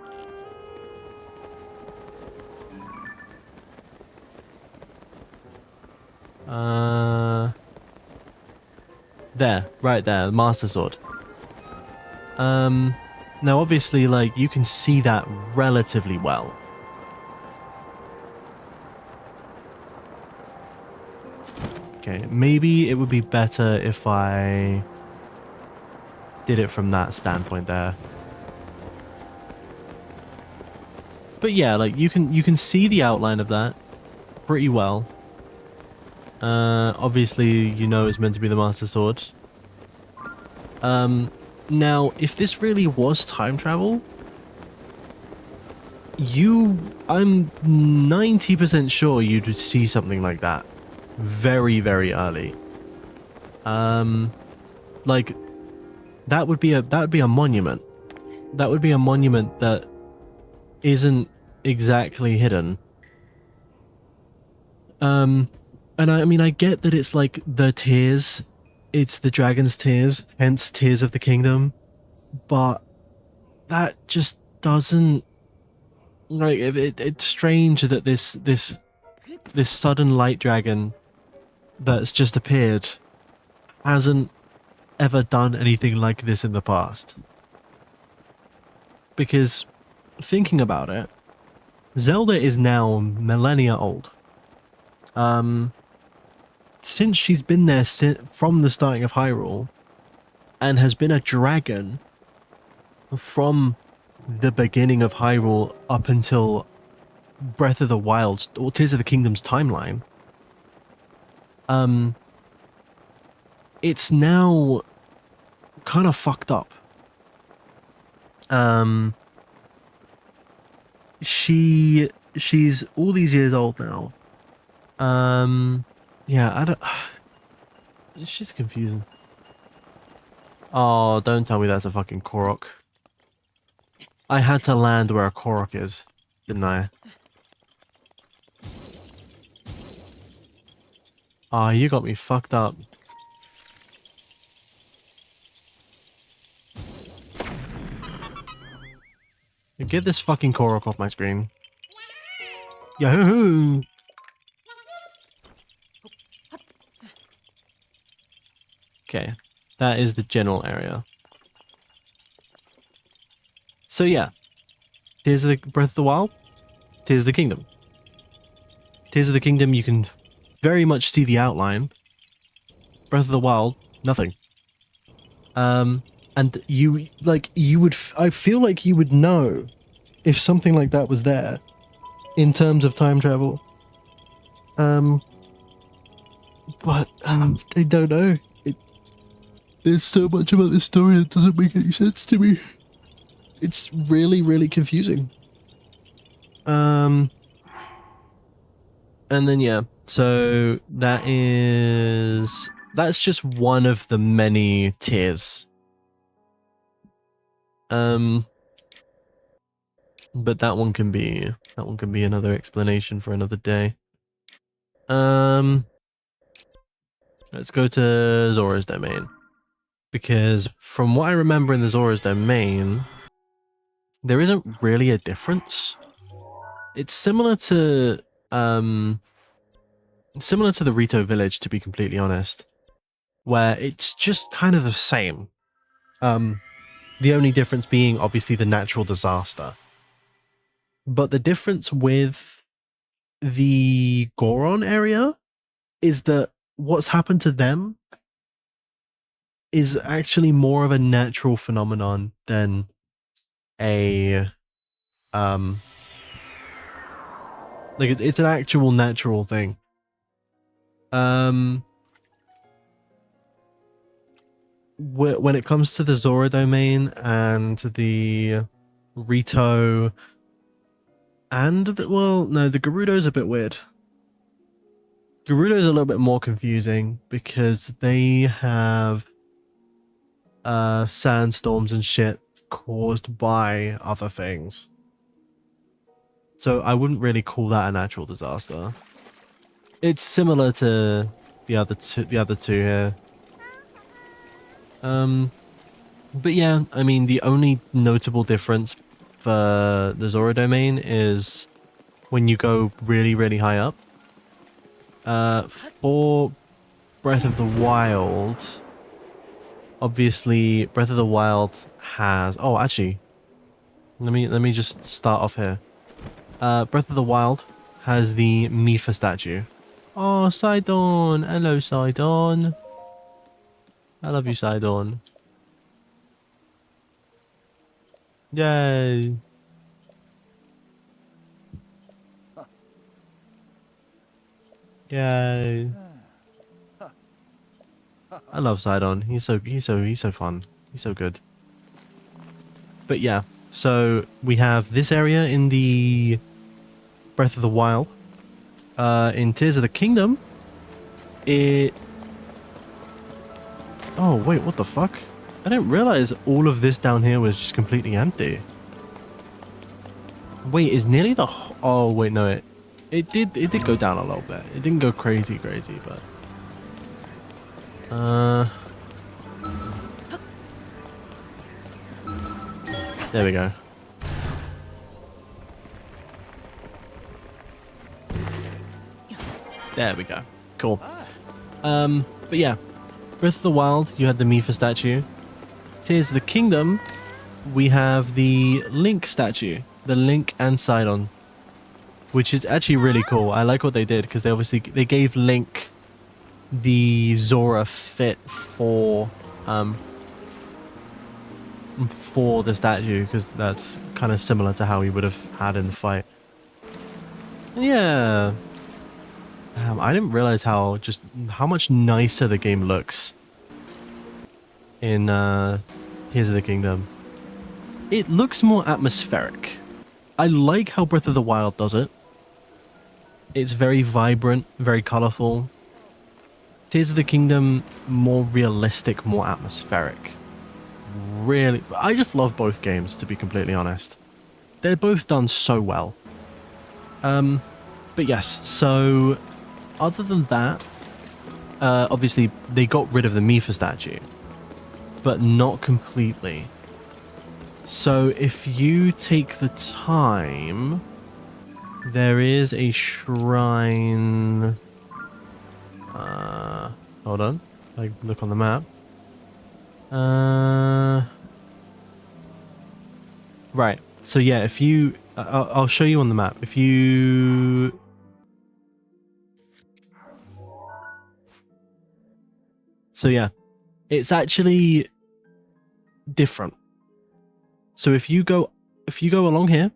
There, right there, the Master Sword. Now obviously, like, you can see that relatively well. Okay, maybe it would be better if I did it from that standpoint there. But yeah, like, you can see the outline of that pretty well. Obviously, you know it's meant to be the Master Sword. Now, if this really was time travel, I'm 90% sure you'd see something like that very, very early. Like, that would be a monument. That would be a monument that isn't exactly hidden. And I mean, I get that it's like the tears, it's the dragon's tears, hence Tears of the Kingdom, but that just doesn't, like, it's strange that this sudden light dragon that's just appeared hasn't ever done anything like this in the past. Because thinking about it, Zelda is now millennia old. Since she's been there from the starting of Hyrule, and has been a dragon from the beginning of Hyrule up until Breath of the Wild's, or Tears of the Kingdom's timeline, it's now kind of fucked up. She's all these years old now. Yeah, I don't. It's just confusing. Oh, don't tell me that's a fucking Korok. I had to land where a Korok is, didn't I? Ah, you got me fucked up. Get this fucking Korok off my screen. Yahoo! Okay, that is the general area. So yeah, Tears of the Breath of the Wild, Tears of the Kingdom. Tears of the Kingdom, you can very much see the outline. Breath of the Wild, nothing. And you would. I feel like you would know if something like that was there, in terms of time travel. But I don't know. There's so much about this story that doesn't make any sense to me. It's really, really confusing. And then yeah, so that's just one of the many tiers. But that one can be another explanation for another day. Let's go to Zora's Domain. Because from what I remember in the Zora's Domain, there isn't really a difference. It's similar to the Rito village, to be completely honest, where it's just kind of the same. The only difference being obviously the natural disaster. But the difference with the Goron area is that what's happened to them is actually more of a natural phenomenon than a like it's an actual natural thing. When it comes to the Zora domain and the Rito and the Gerudo's a bit weird. Gerudo's a little bit more confusing because they have sandstorms and shit caused by other things. So I wouldn't really call that a natural disaster. It's similar to the other two here. But yeah, I mean, the only notable difference for the Zora domain is when you go really, really high up. For Breath of the Wild, obviously Breath of the Wild has... Oh, actually, let me just start off here. Breath of the Wild has the Mifa statue. Oh, Sidon! Hello, Sidon. I love you, Sidon. Yay! Yay! I love Sidon. He's so fun. He's so good. But yeah, so we have this area in the Breath of the Wild. In Tears of the Kingdom, oh wait, what the fuck? I didn't realize all of this down here was just completely empty. Wait, is nearly the... Oh wait, no, it did go down a little bit. It didn't go crazy, but... There we go. There we go. Cool. But yeah. Breath of the Wild, you had the Mifa statue. Tears of the Kingdom, we have the Link statue. The Link and Sidon. Which is actually really cool. I like what they did, because they gave Link the Zora fit for the statue, because that's kind of similar to how he would have had in the fight. Yeah. I didn't realize how much nicer the game looks in Tears of the Kingdom. It looks more atmospheric. I like how Breath of the Wild does it. It's very vibrant, very colorful. Tears of the Kingdom, more realistic, more atmospheric. Really, I just love both games, to be completely honest. They're both done so well. But yes, so other than that, obviously they got rid of the Mifa statue, but not completely. So if you take the time, there is a shrine. Hold on, I look on the map. Right. So yeah, if you, I'll show you on the map. If you, so yeah, it's actually different. So if you go along here,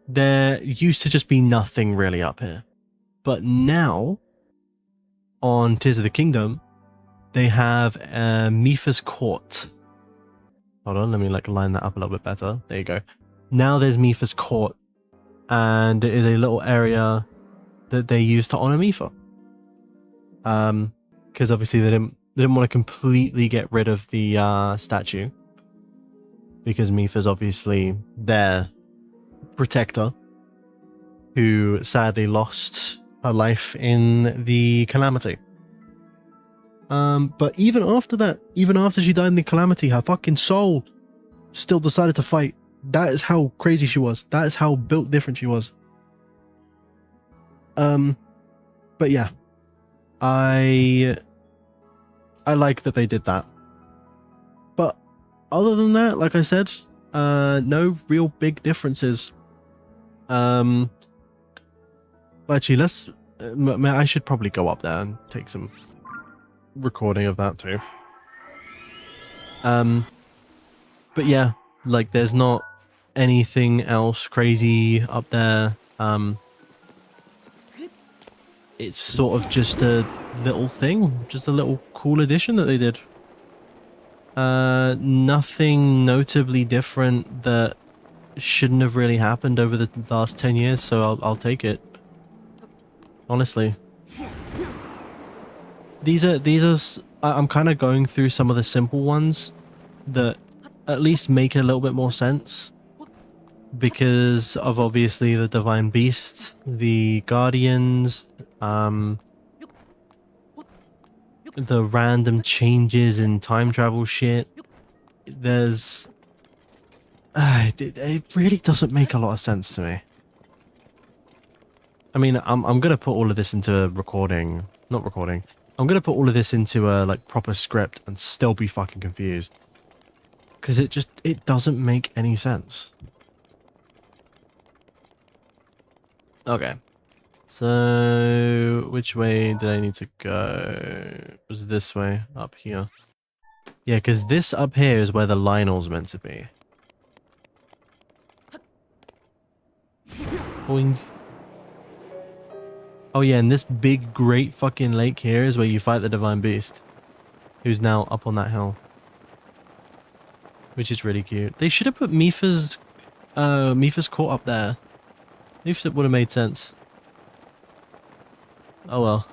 there used to just be nothing really up here, but now on Tears of the Kingdom, they have Mifa's Court. Hold on, let me like line that up a little bit better. There you go. Now there's Mifa's Court, and it is a little area that they use to honor Mifa. Because obviously they didn't want to completely get rid of the statue, because Mifa's obviously their protector, who sadly lost her life in the calamity. But even after that, even after she died in the calamity, her fucking soul still decided to fight. That is how crazy she was. That is how built different she was. But yeah, I like that they did that. But other than that, like I said, no real big differences. Actually, let's. I should probably go up there and take some recording of that too. But yeah, like there's not anything else crazy up there. It's sort of just a little thing, just a little cool addition that they did. Nothing notably different that shouldn't have really happened over the last 10 years, so I'll take it. Honestly. I'm kind of going through some of the simple ones that at least make a little bit more sense, because of obviously the divine beasts, the guardians, the random changes in time travel shit. There's it really doesn't make a lot of sense to me. I mean, I'm gonna put all of this into a recording, not recording. I'm gonna put all of this into a like proper script and still be fucking confused, because it doesn't make any sense. Okay, so which way did I need to go? It was this way, up here. Yeah, because this up here is where the Lionel's meant to be. Boing. Oh yeah, and this big great fucking lake here is where you fight the divine beast, who's now up on that hill, which is really cute. They should have put Mifa's court up there. It would have made sense. Oh well.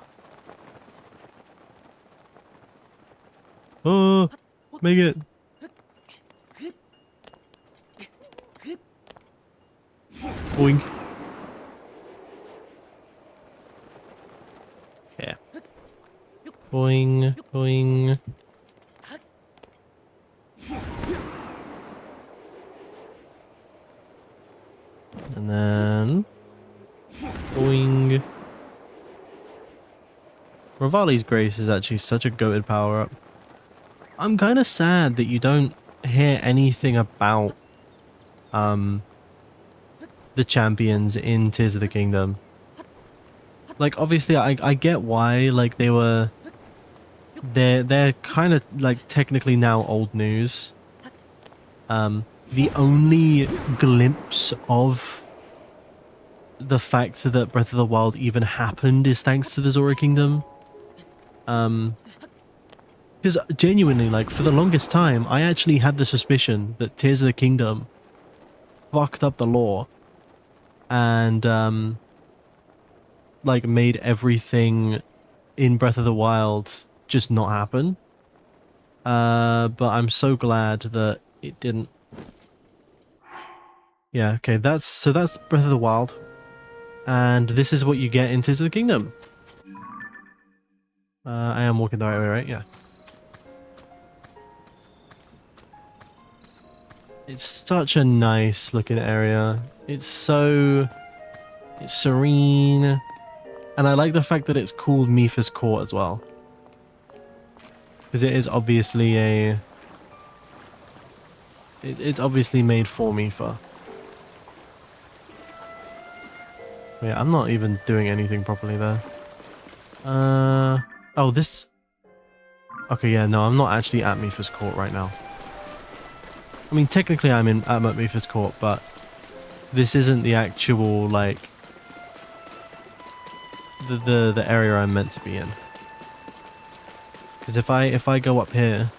Oh, make it. Boing. Yeah. Boing, boing. And then boing. Rivali's Grace is actually such a goated power-up. I'm kind of sad that you don't hear anything about the champions in Tears of the Kingdom. Like, obviously, I get why, like, they're kind of, like, technically now old news. The only glimpse of the fact that Breath of the Wild even happened is thanks to the Zora Kingdom. Because genuinely, like, for the longest time, I actually had the suspicion that Tears of the Kingdom fucked up the lore and, like, made everything in Breath of the Wild just not happen. But I'm so glad that it didn't. Yeah, okay, that's Breath of the Wild. And this is what you get in Tears of the Kingdom. I am walking the right way, right? Yeah. It's such a nice looking area. It's serene. And I like the fact that it's called Mipha's Court as well. Because it is obviously it's obviously made for Mipha. Yeah, I'm not even doing anything properly there. Oh, this... Okay, yeah, no, I'm not actually at Mipha's Court right now. I mean, technically I'm at Mipha's Court, but this isn't the actual, like, the area I'm meant to be in. Because if I go up here,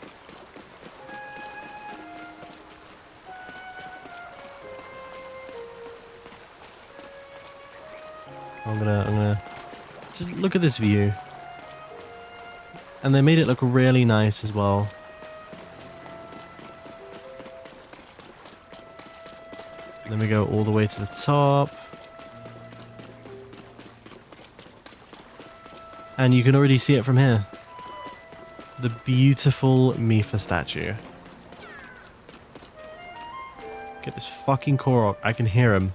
I'm gonna just look at this view. And they made it look really nice as well. Then we go all the way to the top. And you can already see it from here. The beautiful Mipha statue. Get this fucking Korok. I can hear him.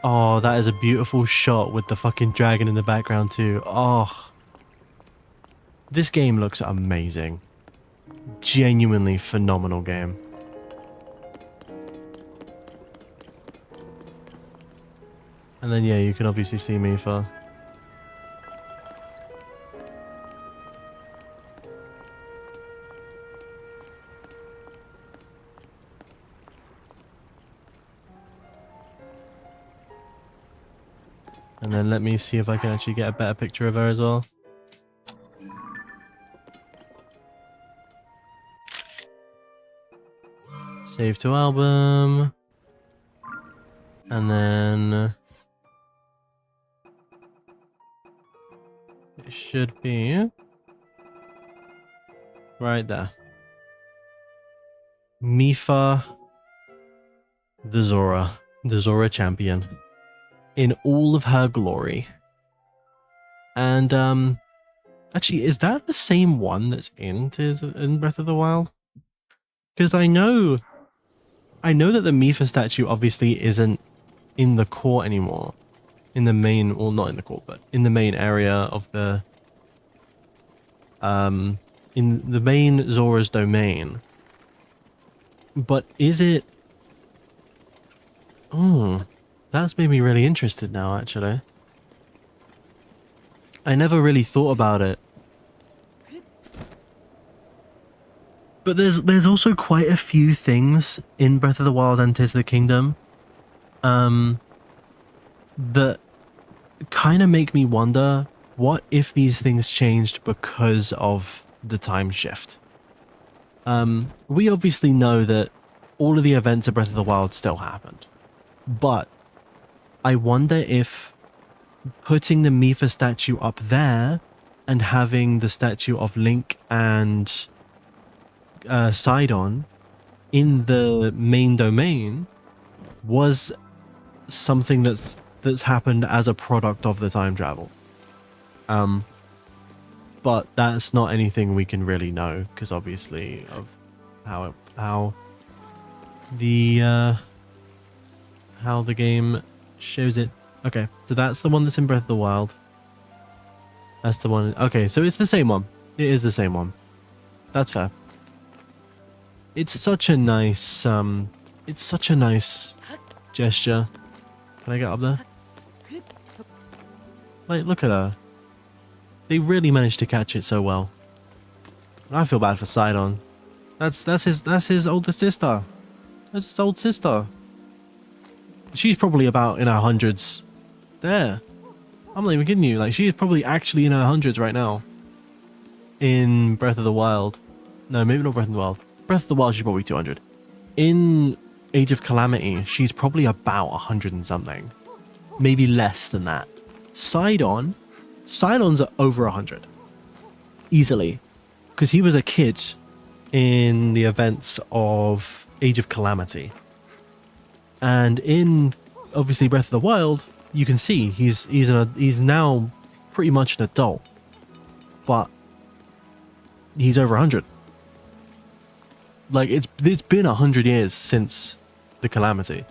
Oh, that is a beautiful shot with the fucking dragon in the background too. Oh. This game looks amazing. Genuinely phenomenal game. And then yeah, you can obviously see Mipha. And then let me see if I can actually get a better picture of her as well. Save to album. And then it should be right there. Mipha the Zora champion in all of her glory. And actually, is that the same one that's in Breath of the Wild? Because I know that the Mipha statue obviously isn't in the court anymore. In the main, well, not in the court, but in the main area of the in the main Zora's domain. But is it? Oh, that's made me really interested now, actually. I never really thought about it. But there's also quite a few things in Breath of the Wild and Tears of the Kingdom that kind of make me wonder, what if these things changed because of the time shift? We obviously know that all of the events of Breath of the Wild still happened. But I wonder if putting the Mipha statue up there and having the statue of Link and Sidon in the main domain was something that's happened as a product of the time travel. But that's not anything we can really know, because obviously of how the game shows it. Okay, so that's the one that's in Breath of the Wild. That's the one. Okay, so it's the same one. It is the same one. That's fair. It's such a nice gesture. Can I get up there? Like, look at her. They really managed to catch it so well. I feel bad for Sidon. That's his older sister. That's his old sister. She's probably about in her hundreds. There. I'm not even kidding you. Like, she is probably actually in her hundreds right now. In Breath of the Wild. No, maybe not Breath of the Wild. Breath of the Wild, she's probably 200. In Age of Calamity, she's probably about 100 and something. Maybe less than that. Sidon's over 100. Easily. Because he was a kid in the events of Age of Calamity. And in, obviously, Breath of the Wild, you can see he's now pretty much an adult. But he's over 100. Like, it's been 100 years since the Calamity.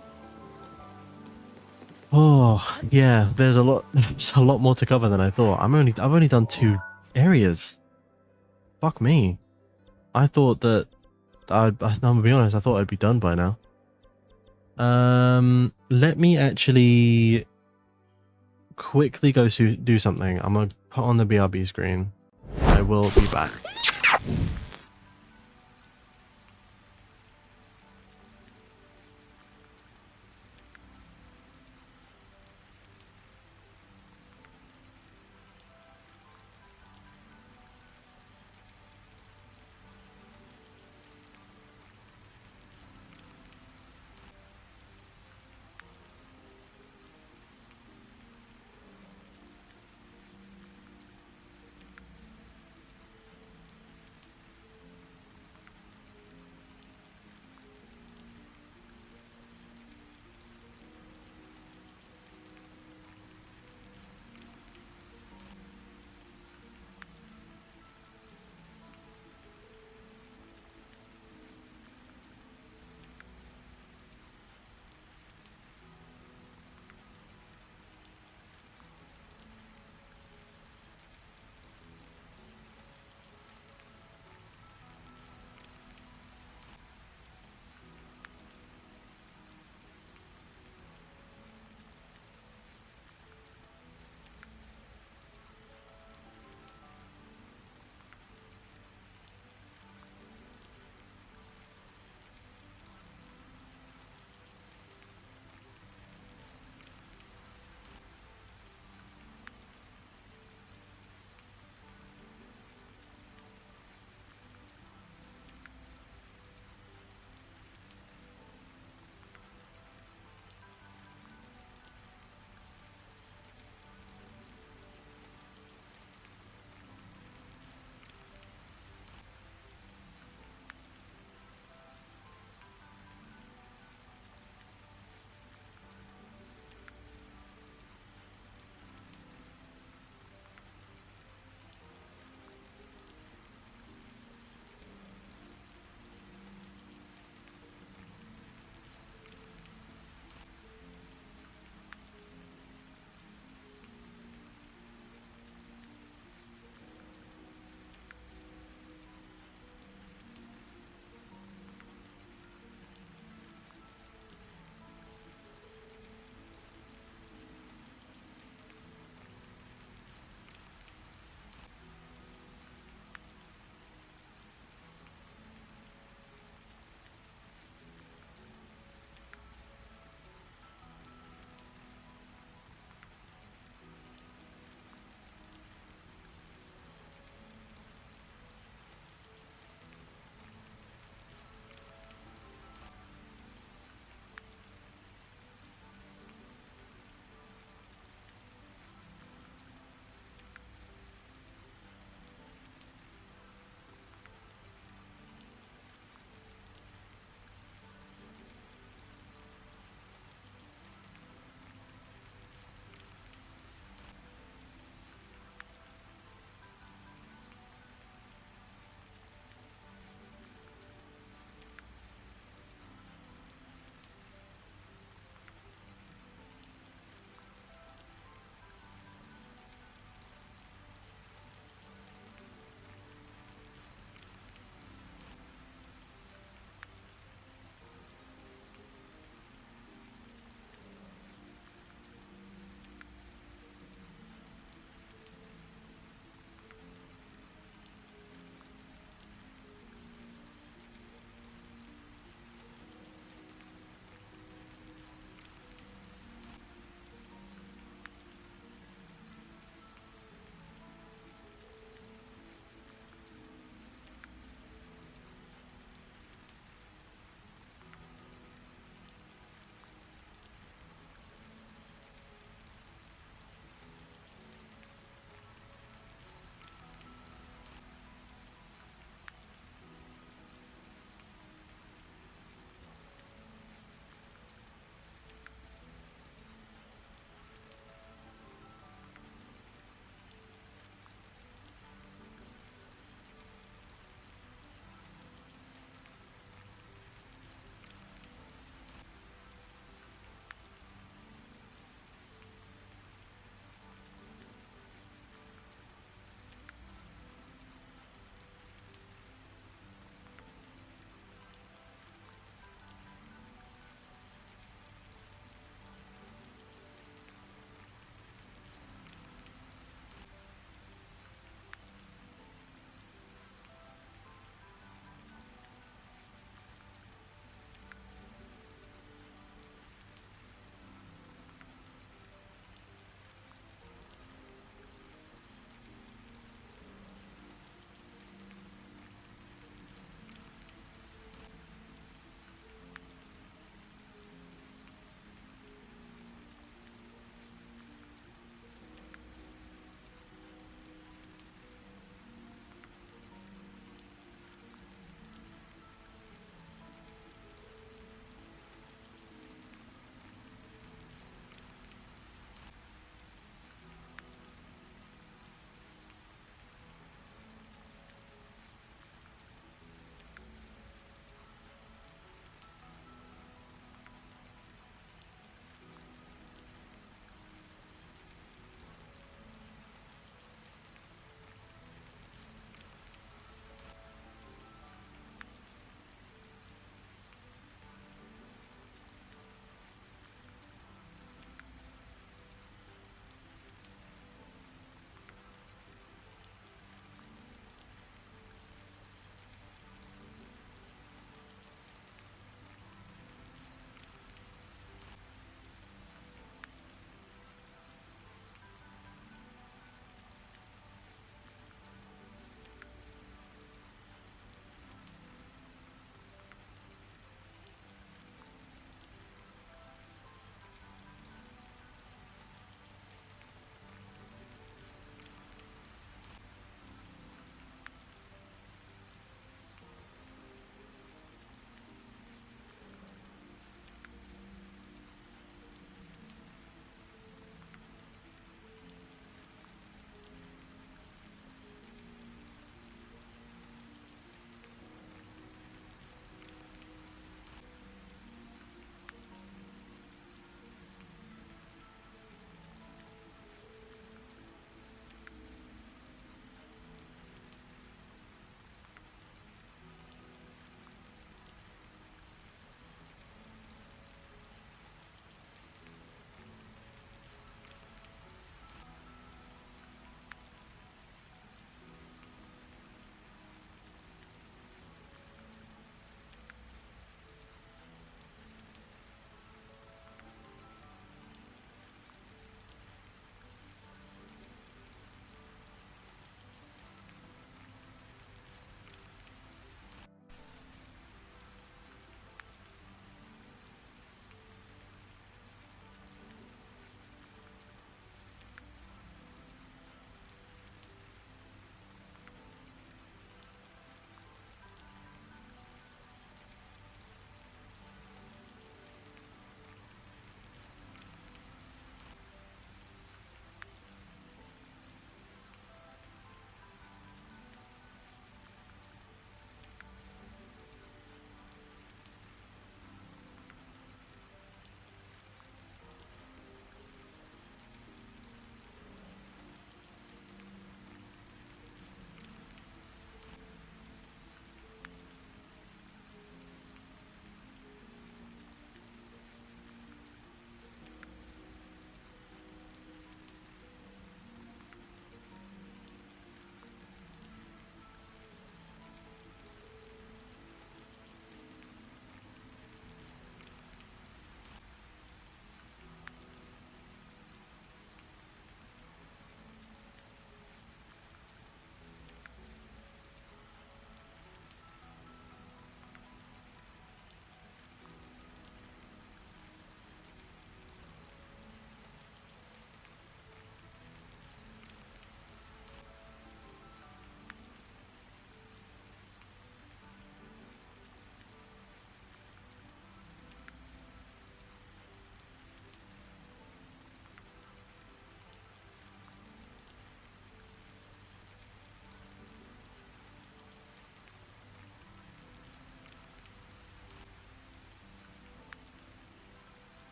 Oh, yeah, there's a lot more to cover than I thought. I've only done 2 areas. Fuck me. I thought that I'm gonna be honest, I thought I'd be done by now. Let me actually quickly go do something. I'm gonna put on the BRB screen. I will be back.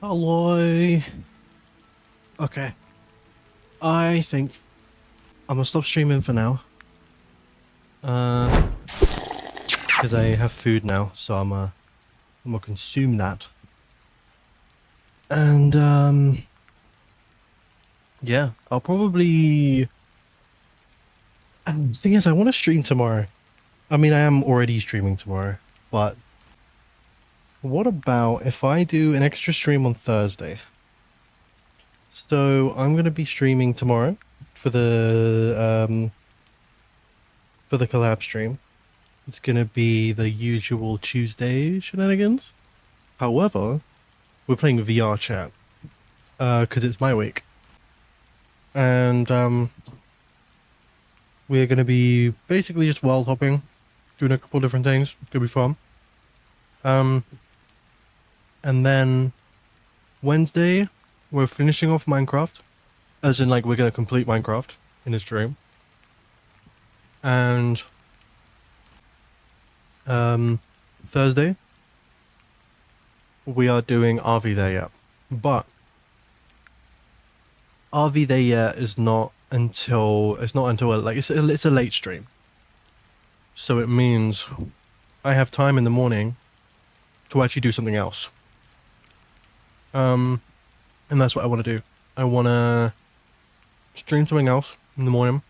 Alloy. Okay. I think I'm gonna stop streaming for now. Because I have food now, so I'm gonna consume that. And yeah, I'll probably. And the thing is, I want to stream tomorrow. I mean, I am already streaming tomorrow, but what about if I do an extra stream on Thursday? So I'm gonna be streaming tomorrow for the collab stream. It's gonna be the usual Tuesday shenanigans. However, we're playing VR chat because it's my week, and we're gonna be basically just world hopping, doing a couple different things. It's gonna be fun. And then Wednesday we're finishing off Minecraft, as in like we're gonna complete Minecraft in this stream, and Thursday we are doing RV There Yet, but RV There Yet is not until it's a late stream, so it means I have time in the morning to actually do something else. And that's what I want to do. I want to stream something else in the morning,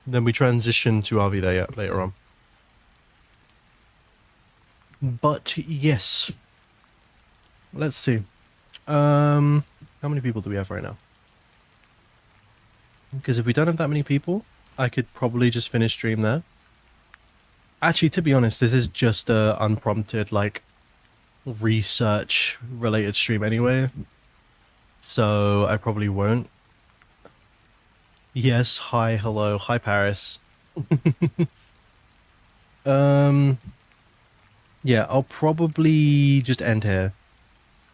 then we transition to RV There Yet later on. But yes, let's see. How many people do we have right now? Because if we don't have that many people, I could probably just finish stream there. Actually, to be honest, this is just a unprompted, like, research related stream anyway. So I probably won't. Yes, hi, hello, hi Paris. Yeah, I'll probably just end here.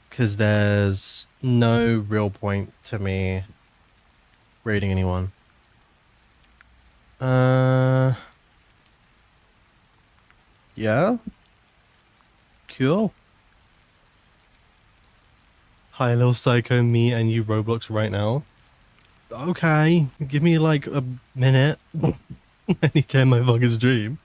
Because there's no real point to me raiding anyone. Yeah? Cool. Hi, little psycho, me and you Roblox right now. Okay, give me like a minute. I need to end my fucking stream.